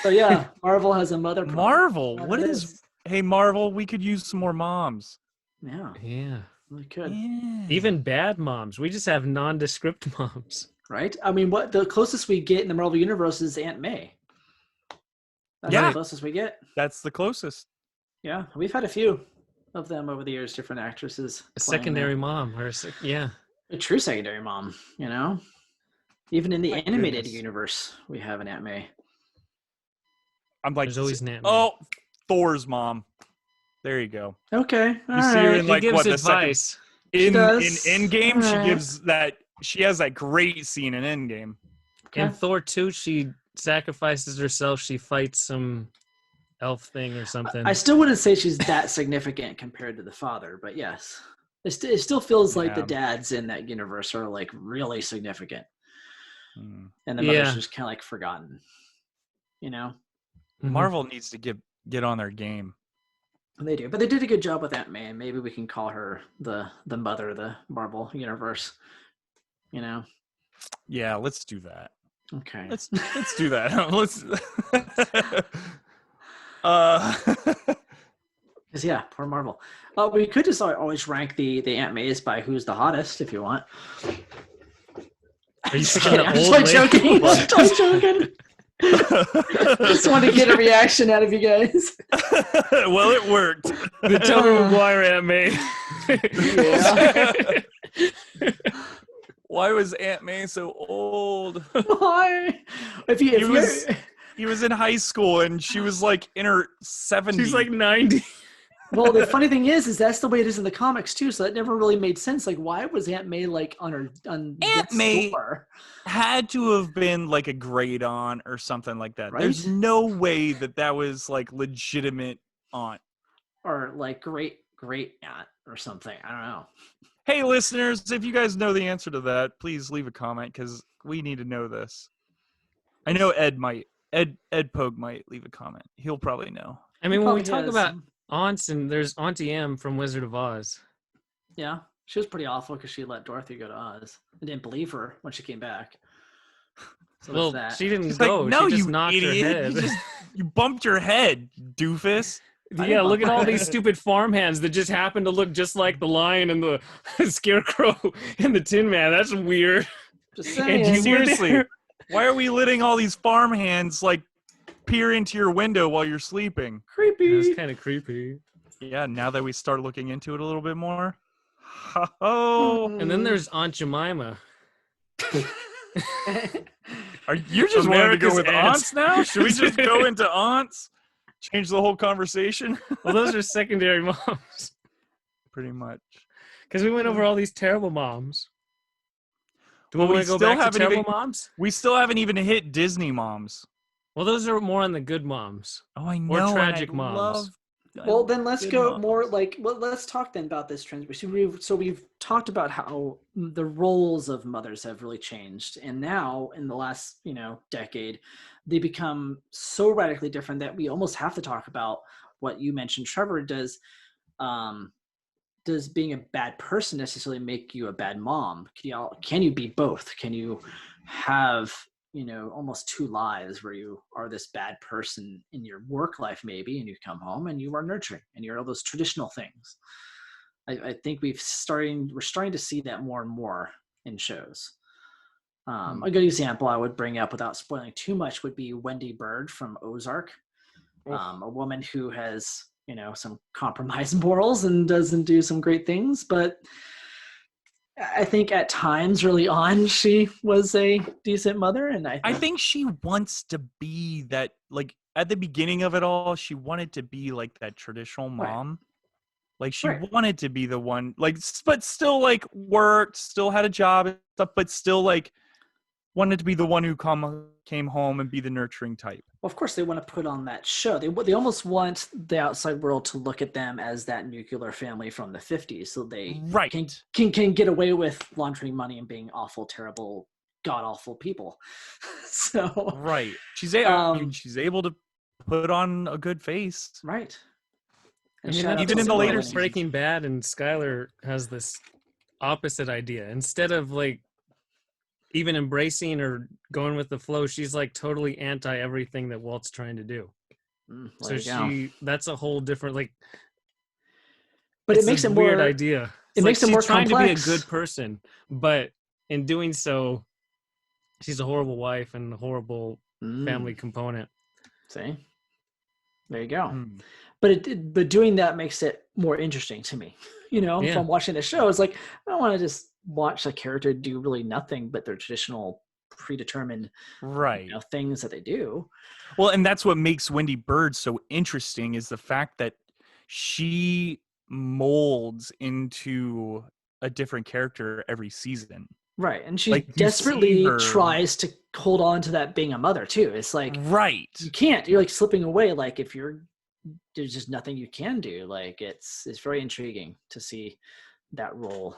So yeah, Marvel has a mother. problem.
Marvel,
What
what
it
is? Hey, Marvel, we could use some more moms.
Yeah,
Yeah.
we could.
Yeah.
Even bad moms. We just have nondescript moms.
Right? I mean, what the closest we get in the Marvel universe is Aunt May. That's
Yeah.
the closest we get.
That's the closest.
Yeah, we've had a few of them over the years, different actresses.
A
playing
secondary
them.
mom. Yeah.
A true secondary mom, you know? Even in the
My
animated
goodness.
universe, we have an Aunt May.
I'm like,
There's always an Aunt May.
oh, Thor's mom. There you go.
Okay, all
You see her
right.
in
He
like
gives
what the second
advice.
in
does.
Endgame. She
Alright.
gives that. She has that great scene in Endgame.
Okay.
In Thor 2, she sacrifices herself. She fights some elf thing or something.
I still wouldn't say she's that significant compared to the father, but yes. It still feels like the
Yeah.
dads in that universe are like really significant.
Hmm.
And the mother's
Yeah.
just kind of like forgotten. You know?
Mhm.
Marvel needs to get on their game.
They do. But they did a good job with Aunt May, and maybe we can call her the mother of the Marvel universe. You know?
Yeah, let's do that.
Okay.
Let's do that. Let's.
Because yeah, poor Marvel. We could just always rank the Aunt Mays by who's the hottest if you want.
Are you
Just
picking
kidding.
the
I'm
old
just
lady?
joking. I'm joking. Just wanted to get a reaction out of you guys.
Well, it worked.
The Tobey Maguire Aunt May.
Yeah.
Why was Aunt May so old?
Why?
He was in high school and she was like in her 70s.
She's like 90.
Well, the funny thing is that's the way it is in the comics too. So that never really made sense. Like, why was Aunt May like on
Aunt
death's
May
door?
had to have been like a grade aunt or something like that.
Right?
There's no way that was like legitimate aunt.
Or like great aunt or something. I don't know.
Hey, listeners, if you guys know the answer to that, please leave a comment because we need to know this. I know Ed Pogue might leave a comment. He'll probably know.
I mean, when we
Probably
talk
has
about
some.
aunts, and there's Auntie M from Wizard of Oz.
Yeah, she was pretty awful because she let Dorothy go to Oz. I didn't believe her when she came back. So
Well,
there's that.
she didn't
She's
go.
like, no,
she just
you
knocked
idiot.
her head.
You bumped your head, doofus.
Yeah, look at all these
head.
stupid farmhands that just happen to look just like the lion and the scarecrow and the Tin Man. That's weird.
Just
And
saying.
you were
Seriously,
there.
why are we letting all these farmhands like peer into your window while you're sleeping?
Creepy.
That's kind of creepy.
Yeah, now that we start looking into it a little bit more. Oh,
And then there's Aunt Jemima.
you're just wanting to go
America's
with
aunts.
aunts now? Should we just go into aunts? Change the whole conversation?
Well, those are secondary moms.
Pretty much.
Because we went over all these terrible moms. Do
Well,
we
we
want to go
still
back to
haven't
terrible
even-
moms?
We still haven't even hit Disney moms.
Well, those are more on the good moms.
Oh, I know.
Or
and
tragic
I
moms.
Well, then let's
good
go
moms.
more like let's talk then about this transition. So we've talked about how the roles of mothers have really changed, and now in the last decade, they become so radically different that we almost have to talk about what you mentioned. Trevor, does being a bad person necessarily make you a bad mom? Can you be both? Can you have almost two lives where you are this bad person in your work life maybe, and you come home and you are nurturing and you're all those traditional things? I think we're starting to see that more and more in shows. A good example I would bring up without spoiling too much would be Wendy Bird from Ozark. a woman who has, some compromised morals and doesn't do some great things. But I think at times early on, she was a decent mother. And I
think she wants to be that, like, at the beginning of it all, she wanted to be like that traditional mom. Right. Like, she wanted to be the one, like, but still, like, worked, still had a job and stuff, but still, like, wanted to be the one who came home and be the nurturing type.
Well, of course, they want to put on that show. They almost want the outside world to look at them as that nuclear family from the 50s, so they can get away with laundering money and being awful, terrible, god-awful people. So
right, she's able to put on a good face,
right?
And even in the later Breaking Bad, and Skylar has this opposite idea. Instead of like even embracing or going with the flow, she's like totally anti everything that Walt's trying to do. So that's a whole different, like,
but it makes it more
weird idea.
It makes it more
trying
complex.
to be a good person, but in doing so, she's a horrible wife and a horrible family component.
See, there you go. But doing that makes it more interesting to me. If I'm watching a show, it's like I don't want to just watch a character do really nothing but their traditional predetermined things that they do.
Well, and that's what makes Wendy Bird so interesting, is the fact that she molds into a different character every season.
Right. And she desperately tries to hold on to that being a mother too. It's like, you can't, you're like slipping away. Like there's just nothing you can do. Like it's very intriguing to see that role.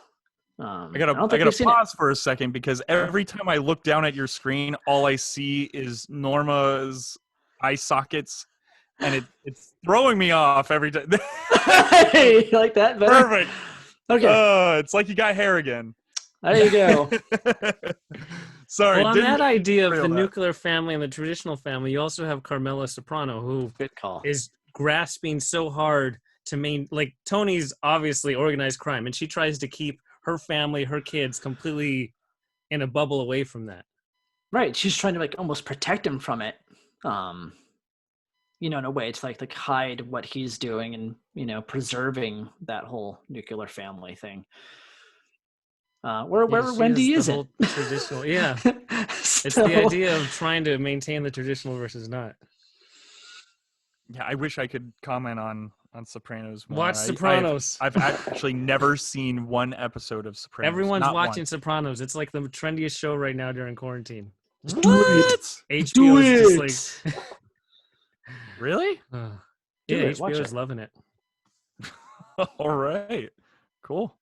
I gotta pause for a second, because every time I look down at your screen, all I see is Norma's eye sockets, and it's throwing me off every time.
Hey, you like that better?
Perfect.
Okay.
It's like you got hair again.
There you go.
Sorry. Well, on that idea of the nuclear family and the traditional family, you also have Carmela Soprano, who is grasping so hard to like Tony's obviously organized crime, and she tries to keep her family, her kids completely in a bubble away from that.
Right. She's trying to like almost protect him from it. In a way to like hide what he's doing and, preserving that whole nuclear family thing. Where Wendy isn't.
Traditional. Yeah. It's the idea of trying to maintain the traditional versus not.
Yeah. I wish I could comment on Sopranos more.
Watch Sopranos.
I've actually never seen one episode of Sopranos.
Everyone's watching Sopranos. It's like the trendiest show right now during quarantine.
What? Do it.
HBO is just like...
Really?
Yeah, HBO is loving it.
All right. Cool.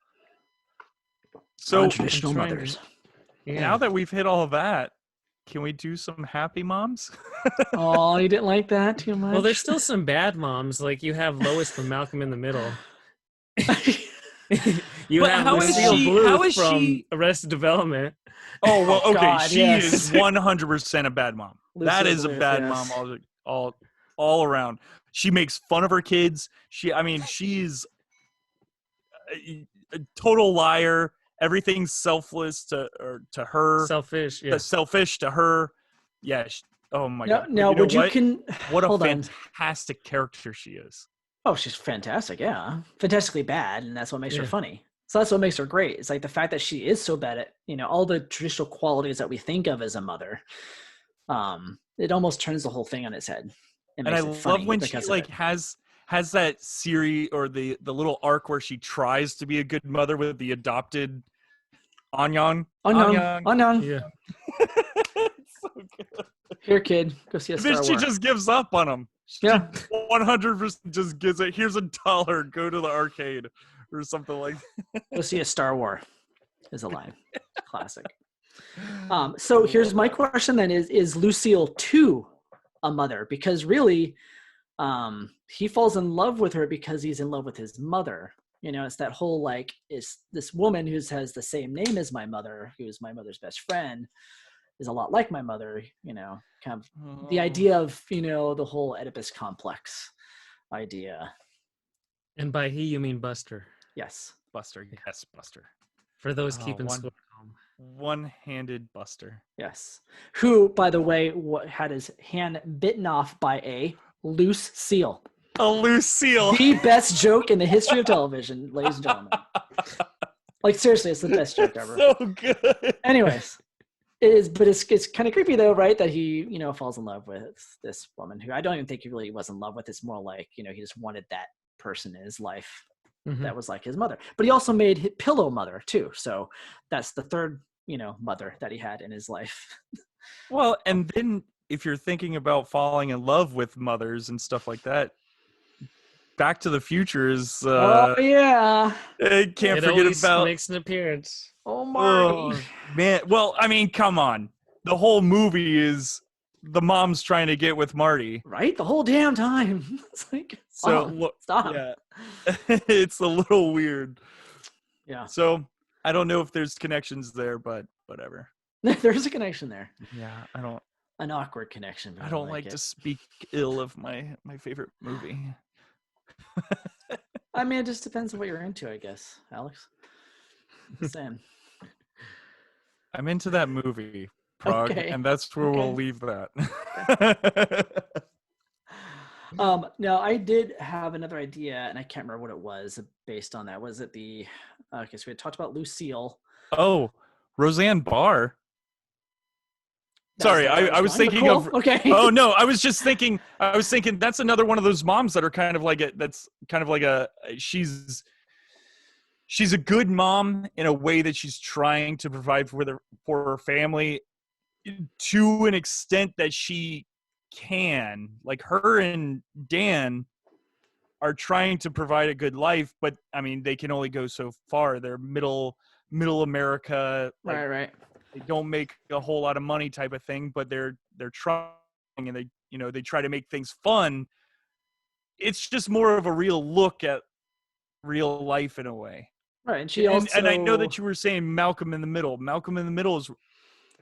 So
traditional mothers.
Now that we've hit all of that, can we do some happy moms?
Oh, you didn't like that too much?
Well, there's still some bad moms. Like you have Lois from Malcolm in the Middle. You have Lucille Bluth from Arrested Development.
Oh, well, okay. God, she is 100% a bad mom. That is a bad mom all around. She makes fun of her kids. She's a total liar. Everything's selfless to her.
Selfish, yeah.
Selfish to her. Yeah. Oh my God.
Now,
what a fantastic character she is.
Oh, she's fantastic. Yeah, fantastically bad, and that's what makes her funny. So that's what makes her great. It's like the fact that she is so bad at all the traditional qualities that we think of as a mother. It almost turns the whole thing on its head.
And I love when she has that series or the little arc where she tries to be a good mother with the adopted Anyang.
Yeah.
It's so good.
Here, kid, go see a Star Wars.
She just gives up on him. She 100% just gives it. Here's $1. Go to the arcade or something like that.
Go see a Star Wars is a line. Classic. So here's my question then: Is Lucille too a mother? Because really, he falls in love with her because he's in love with his mother. It's that whole like, is this woman who has the same name as my mother, who's my mother's best friend, is a lot like my mother, kind of the idea of, the whole Oedipus complex idea.
And by he, you mean Buster.
Yes.
Buster. Yes, Buster.
For those keeping score at home.
One-handed Buster.
Yes. Who, by the way, had his hand bitten off by a Loose seal.
A loose seal.
The best joke in the history of television, ladies and gentlemen. Like, seriously, it's the best joke ever.
So good.
Anyways, it's kind of creepy though, right? That he, falls in love with this woman who I don't even think he really was in love with. It's more like, he just wanted that person in his life that was like his mother. But he also made his pillow mother too. So that's the third, mother that he had in his life.
Well, and then if you're thinking about falling in love with mothers and stuff like that, Back to the Future is
oh yeah,
I can't forget about
makes an appearance.
Oh Marty.
Man, well, I mean, come on. The whole movie is the mom's trying to get with Marty.
Right? The whole damn time. It's like, stop.
Yeah. It's a little weird.
Yeah.
So I don't know if there's connections there, but whatever.
There's a connection there.
Yeah,
an awkward connection.
I don't like to speak ill of my favorite movie.
I mean, it just depends on what you're into, I guess, Alex. Sam.
I'm into that movie, Prague, and that's where we'll leave that.
Now, I did have another idea, and I can't remember what it was based on that. Was it so we had talked about Lucille.
Oh, Roseanne Barr. Sorry, I was thinking of.
Okay.
Oh no, I was thinking that's another one of those moms that are kind of like she's a good mom in a way that she's trying to provide for her family to an extent that she can. Like, her and Dan are trying to provide a good life, but I mean, they can only go so far. They're middle America.
Right.
They don't make a whole lot of money type of thing, but they're trying, and they try to make things fun. It's just more of a real look at real life in a way.
Right.
And I know that you were saying Malcolm in the Middle. Malcolm in the Middle is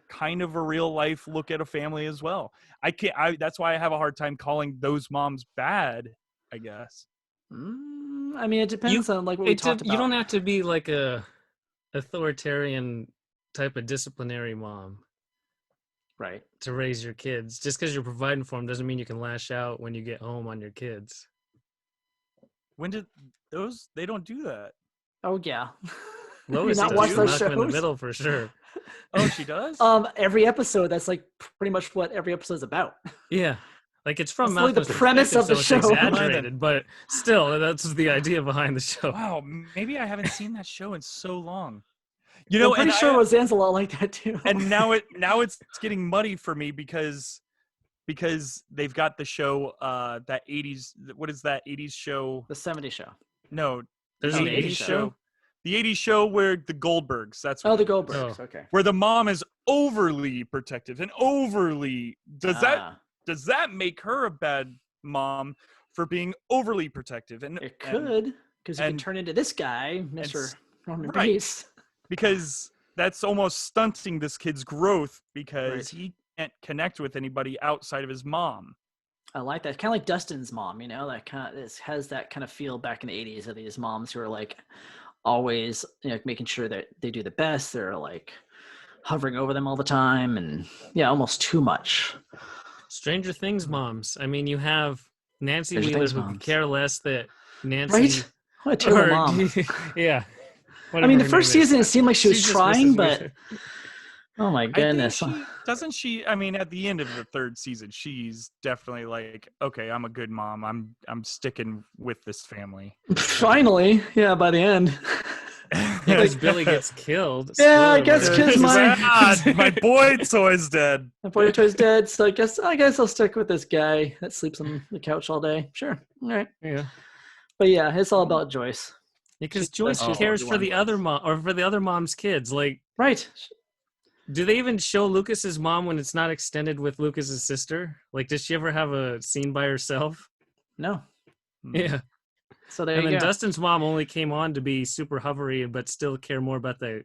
kind of a real life look at a family as well. That's why I have a hard time calling those moms bad, I guess.
I mean, it depends on like what we talked about.
You don't have to be like a authoritarian type of disciplinary mom,
right,
to raise your kids. Just because you're providing for them doesn't mean you can lash out when you get home on your kids.
When did they don't do that?
Oh yeah.
Lois
not watch those shows?
In the Middle for sure.
Oh, she does?
Every episode, that's like pretty much what every episode's about.
Yeah. Like, it's from
Malcolm's like the premise of the show.
Exaggerated, but still, that's the idea behind the show.
Wow, maybe I haven't seen that show in so long.
I'm pretty sure Roseanne's a lot like that too.
And now it's getting muddy for me because they've got the show that 80s. What is that 80s show?
The 70s show.
No,
there's an 80s show.
The 80s show where the Goldbergs. That's
the Goldbergs. Okay.
Where the mom is overly protective and overly does that make her a bad mom for being overly protective? And
it could, because you can turn into this guy, Mr. Norman Bates.
Because that's almost stunting this kid's growth because he can't connect with anybody outside of his mom.
I like that. Kind of like Dustin's mom, that kind of has that kind of feel back in the 80s of these moms who are like always making sure that they do the best. They're like hovering over them all the time, and almost too much.
Stranger Things moms. I mean, you have Nancy Wheeler who could care less that Nancy.
Right? What a terrible mom.
Yeah.
I mean, the first season, it seemed like she was trying, but oh my goodness.
Doesn't she? I mean, at the end of the third season, she's definitely like, okay, I'm a good mom. I'm sticking with this family.
Finally. Yeah, by the end.
Because Billy gets killed.
Yeah, I guess because
my boy toy's dead.
My boy toy's dead, so I guess I'll stick with this guy that sleeps on the couch all day. Sure. All right.
Yeah.
But yeah, it's all about Joyce.
Because Joyce cares for the other mom, or for the other mom's kids. Like,
right.
Do they even show Lucas's mom when it's not extended with Lucas's sister? Like, does she ever have a scene by herself?
No.
Yeah.
So there you go.
And then Dustin's mom only came on to be super hovery, but still care more about the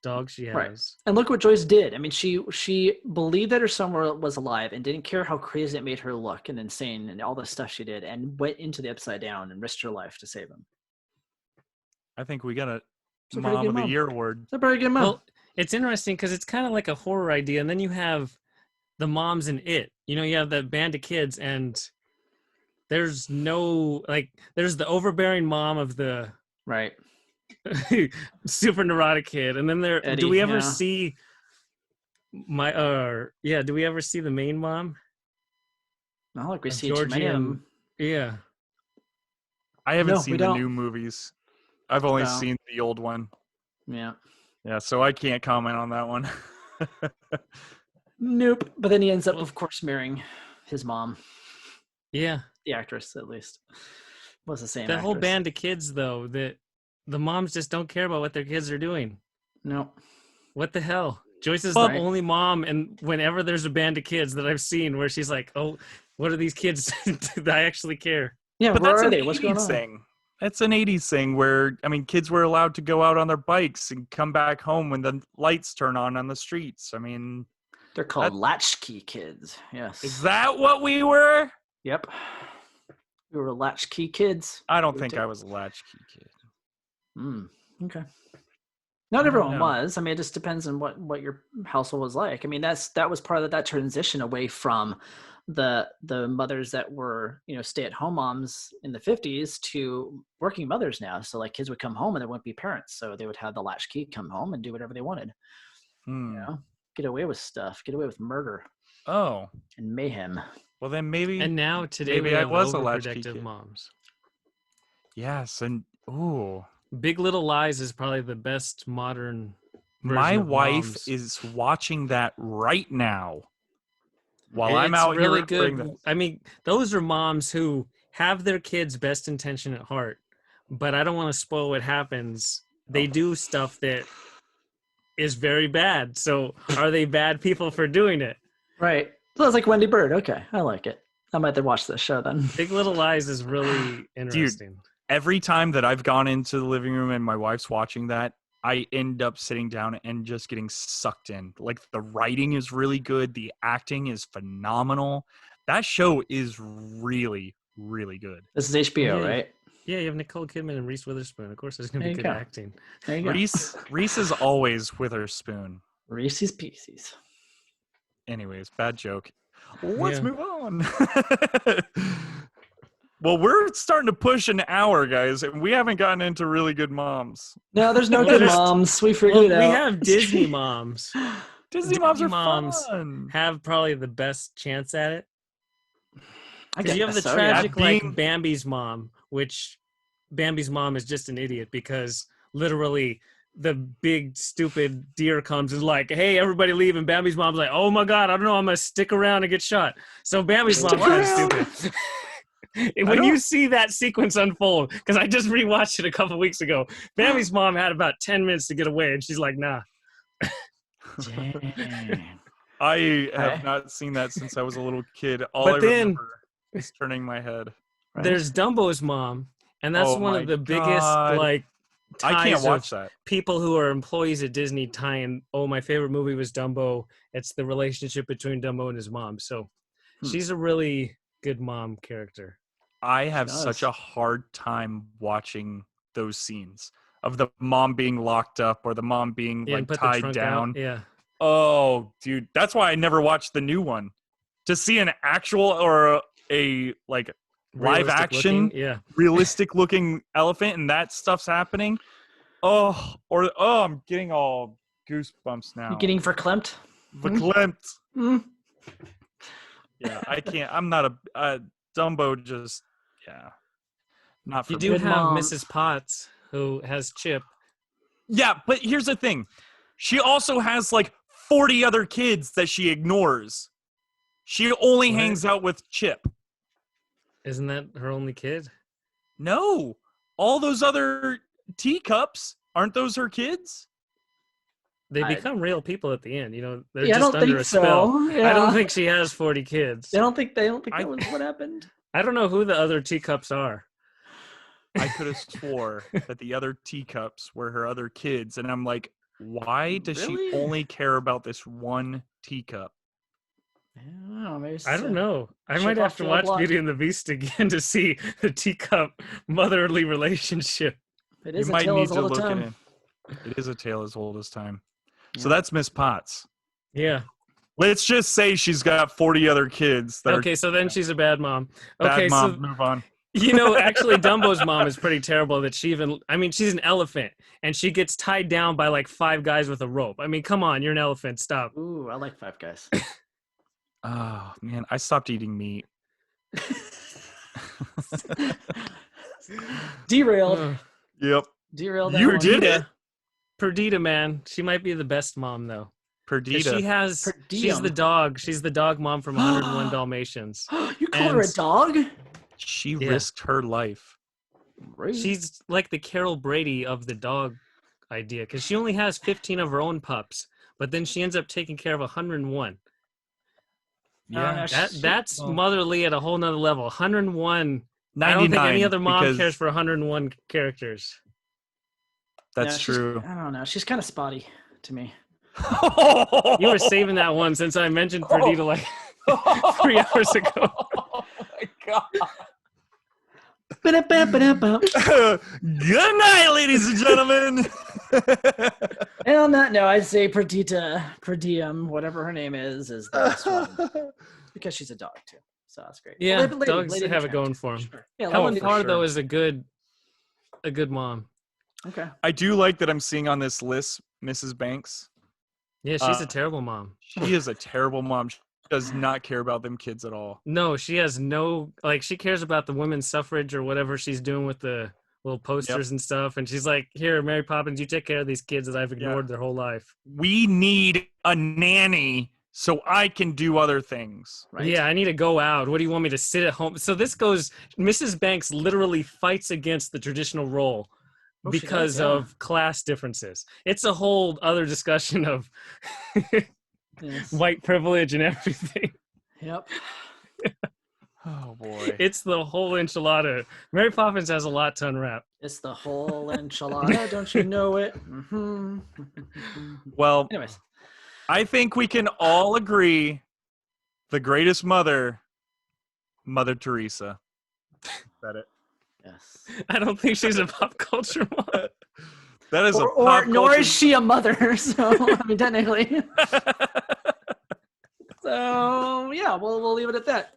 dog she has.
Right. And look what Joyce did. I mean, she believed that her son was alive and didn't care how crazy it made her look and insane and all the stuff she did, and went into the Upside Down and risked her life to save him.
I think we got a Mom of the Year award.
It's a very good mom.
Well, it's interesting because it's kind of like a horror idea, and then you have the moms in It. You have that band of kids, and there's no like there's the overbearing mom of the
Right.
super neurotic kid, and then
Eddie,
do we ever
yeah.
see do we ever see the main mom?
Not like we
Of
see too many of them.
Yeah.
I haven't
No,
seen
we
the
don't.
new movies. I've only
No.
seen the old one.
Yeah.
Yeah, so I can't comment on that one.
Nope. But then he ends up,
Well-
of course, marrying his mom,
Yeah.
the actress at least. Was the same
That whole
actress.
band of kids, though, that the moms just don't care about what their kids are doing.
No.
What the hell? Joyce is
Well,
the only mom, and whenever there's a band of kids that I've seen where she's like, "Oh, what are these kids? Do I actually care?"
Yeah,
But
where
that's
are
an
they? What's going
80s
on?
thing. That's an 80s thing where, I mean, kids were allowed to go out on their bikes and come back home when the lights turn on the streets. I mean,
They're called latchkey kids. Yes.
is that what we were?
Yep. We were latchkey kids.
I don't think I was a latchkey kid.
Okay.
I
Not
don't
everyone
know.
was. I mean, it just depends on what your household was like. I mean, that was part of that transition away from the mothers that were, stay-at-home moms in the 50s to working mothers now. So like kids would come home and there wouldn't be parents. So they would have the latchkey come home and do whatever they wanted. Get away with stuff, get away with murder
Oh,
and mayhem.
well then maybe.
And now today
maybe
we
I
have
was a latchkey
overprotective
kid.
moms.
Yes, and ooh,
Big Little Lies is probably the best modern.
my
version of
wife
moms.
is watching that right now while I'm
It's
out
really
here
good.
recording this.
I mean, those are moms who have their kids' best intention at heart, but I don't want to spoil what happens. They do stuff that is very bad. So are they bad people for doing it?
Right. So it's like Wendy Bird. Okay, I like it. I might have to watch this show then.
Big Little Lies is really interesting.
Every time that I've gone into the living room and my wife's watching that, I end up sitting down and just getting sucked in. Like the writing is really good. The acting is phenomenal. That show is really, really good.
This is HBO,
Yeah.
right?
Yeah, you have Nicole Kidman and Reese Witherspoon. Of course, there's going to
There
be
you
good
go.
acting.
There you go.
Reese is always Witherspoon.
Reese's Pieces.
Anyways, bad joke. Let's
Yeah.
move on. Well, we're starting to push an hour, guys, and we haven't gotten into really good moms.
No, there's no
Well,
good
there's-
moms. We figured
Well,
it out.
we have Disney moms.
Disney moms are
moms
fun.
have probably the best chance at it.
I
Because you have the
guess so, yeah.
tragic,
Being-
like Bambi's mom, which Bambi's mom is just an idiot because literally the big stupid deer comes and is like, "Hey, everybody leave!" And Bambi's mom's like, "Oh my god, I don't know, I'm gonna stick around and get shot." So Bambi's mom's kind of stupid. When you see that sequence unfold, because I just rewatched it a couple weeks ago, Bambi's mom had about 10 minutes to get away, and she's like, "Nah."
Dang.
I have
Okay.
not seen that since I was a little kid. All
But
I
then-
remember is turning my head.
Right?
There's Dumbo's mom, and that's
Oh
one
my
of the biggest
God.
like
I can't
ties of
watch that.
people who are employees at Disney tying, "Oh, my favorite movie was Dumbo." It's the relationship between Dumbo and his mom. So she's a really good mom character.
I have
does.
such a hard time watching those scenes of the mom being locked up or the mom being
Yeah, and
like
put the
tied
trunk
down.
out. Yeah.
Oh, dude, that's why I never watched the new one. To see an actual or a like live
Realistic
action,
looking, yeah.
realistic looking elephant and that stuff's happening. I'm getting all goosebumps now.
You getting verklempt?
verklempt.
Mm.
Yeah, I can't. I'm not a Dumbo. Just not for
You
me.
do
Good
have
mom.
Mrs. Potts who has Chip.
Yeah, but here's the thing. She also has like 40 other kids that she ignores. She only
What?
hangs out with Chip.
Isn't that her only kid?
No, all those other teacups, aren't those her kids?
They
I-
become real people at the end. You know, they're
Yeah, I
just
don't
under
think
a spell.
so. Yeah.
I don't think she has 40 kids.
They don't think
I-
that was what happened.
I don't know who the other teacups are.
I could have swore that the other teacups were her other kids, and I'm like, why does she
Really?
only care about this one teacup?
I don't know. Maybe
I don't know. I
Chip
might
off
have to
the
watch
block.
Beauty and the Beast again to see the teacup motherly relationship.
It
You
is a
might
tale
need
as
to
old as
look
time.
at it. It is a tale as old as time. So
Yeah.
that's Miss Potts.
Yeah.
Let's just say she's got 40 other kids.
Okay, so then she's a bad mom. Okay,
bad mom.
so
Move on.
actually, Dumbo's mom is pretty terrible. That she's an elephant, and she gets tied down by like 5 guys with a rope. I mean, come on, you're an elephant. Stop.
Ooh, I like 5 Guys.
Oh man, I stopped eating meat.
Derailed.
Yep.
Derailed.
You
that
did
one.
it.
Perdita, man, she might be the best mom though. 'Cause
Perdita.
she's the dog. She's the dog mom from 101 Dalmatians.
You call her a dog?
She risked her life.
She's like the Carol Brady of the dog idea because she only has 15 of her own pups, but then she ends up taking care of 101.
Yeah.
That's motherly at a whole nother level. 101. I
99.
don't think any other mom cares for 101 characters.
That's true.
I don't know. She's kind of spotty to me.
You were saving that one since I mentioned Perdita like 3 hours ago.
Oh my god.
Good
Good night, ladies and gentlemen.
And on that note, I'd say Perdita, Perdium, whatever her name is the best one. Because she's a dog too. So that's great.
Yeah,
Lady
dogs have it going for them.
Sure. Yeah,
Helen Parr,
sure.
though, is a good mom.
Okay.
I do like that I'm seeing on this list Mrs. Banks.
Yeah, she's a terrible mom.
She is a terrible mom. She does not care about them kids at all.
No, she has no, like, she cares about the women's suffrage or whatever she's doing with the little posters and stuff. And she's like, here, Mary Poppins, you take care of these kids that I've ignored their whole life.
We need a nanny so I can do other things.
Right.
Yeah, I need to go out. What do you want me to sit at home? So this goes, Mrs. Banks literally fights against the traditional role because of class differences. It's a whole other discussion of white privilege and everything.
Yep.
Oh boy.
It's the whole enchilada. Mary Poppins has a lot to unwrap.
It's the whole enchilada. Don't you know it? Mm-hmm.
Well,
Anyways.
I think we can all agree the greatest mother, Mother Teresa. Is that it?
Yes.
I don't think she's a pop culture mom.
That is
nor is she a mother. So I mean, technically. So yeah, we'll leave it at that.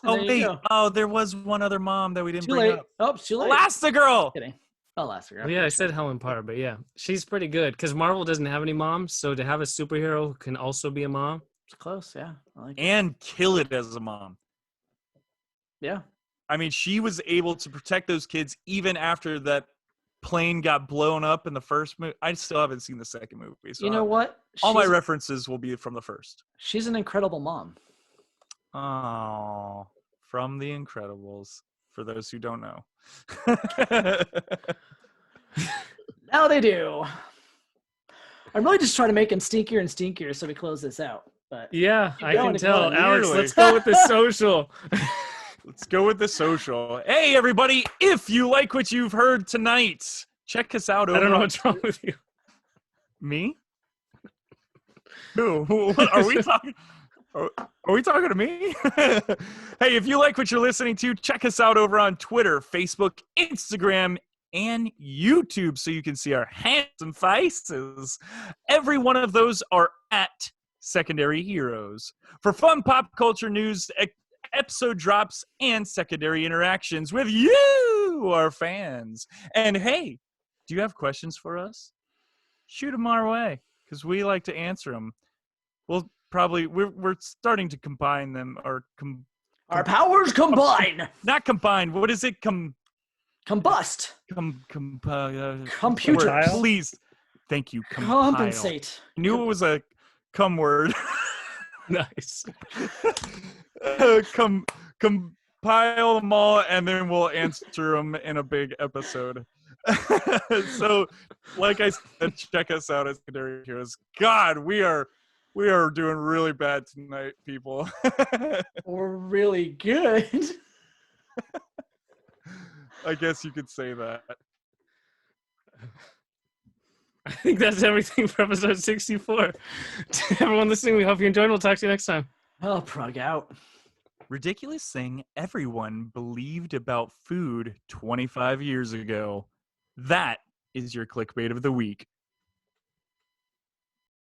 And
Oh
there you
wait!
go.
Oh, there was one other mom that we didn't
Too
bring
late.
up.
Oh, it's too late.
Elastigirl.
Kidding. Oh, Elastigirl.
Well, yeah, I said Helen Parr, but yeah, she's pretty good because Marvel doesn't have any moms. So to have a superhero who can also be a mom,
It's close. Yeah, I like it.
And kill it as a mom.
Yeah.
I mean, she was able to protect those kids even after that plane got blown up in the first movie. I still haven't seen the second movie. So
You know what?
all my references will be from the first.
She's an incredible mom.
Oh, from The Incredibles, for those who don't know.
Now they do. I'm really just trying to make him stinkier and stinkier so we close this out. But
yeah, I
going
can
if
tell.
you want.
Alex,
Literally.
let's go with the social.
Let's go with the social. Hey, everybody, if you like what you've heard tonight, check us out over
I don't know
on
what's wrong with you.
Me? Who? What are we talking? Are we talking to me? Hey, if you like what you're listening to, check us out over on Twitter, Facebook, Instagram, and YouTube so you can see our handsome faces. Every one of those are at Secondary Heroes. For fun pop culture news, episode drops, and secondary interactions with you, our fans. And hey, do you have questions for us? Shoot them our way because we like to answer them. We'll probably we're starting to combine them or
our powers combine.
not combine. What is it?
Combust.
Computer. Please, thank you.
Compensate.
I knew it was a cum word.
Nice.
Compile them all, and then we'll answer them in a big episode. So, like I said, check us out at Secondary Heroes. God, we are doing really bad tonight, people.
We're really good.
I guess you could say that.
I think that's everything for episode 64. To everyone listening, we hope you enjoyed. We'll talk to you next time.
Oh, prog out.
Ridiculous thing everyone believed about food 25 years ago. That is your clickbait of the week.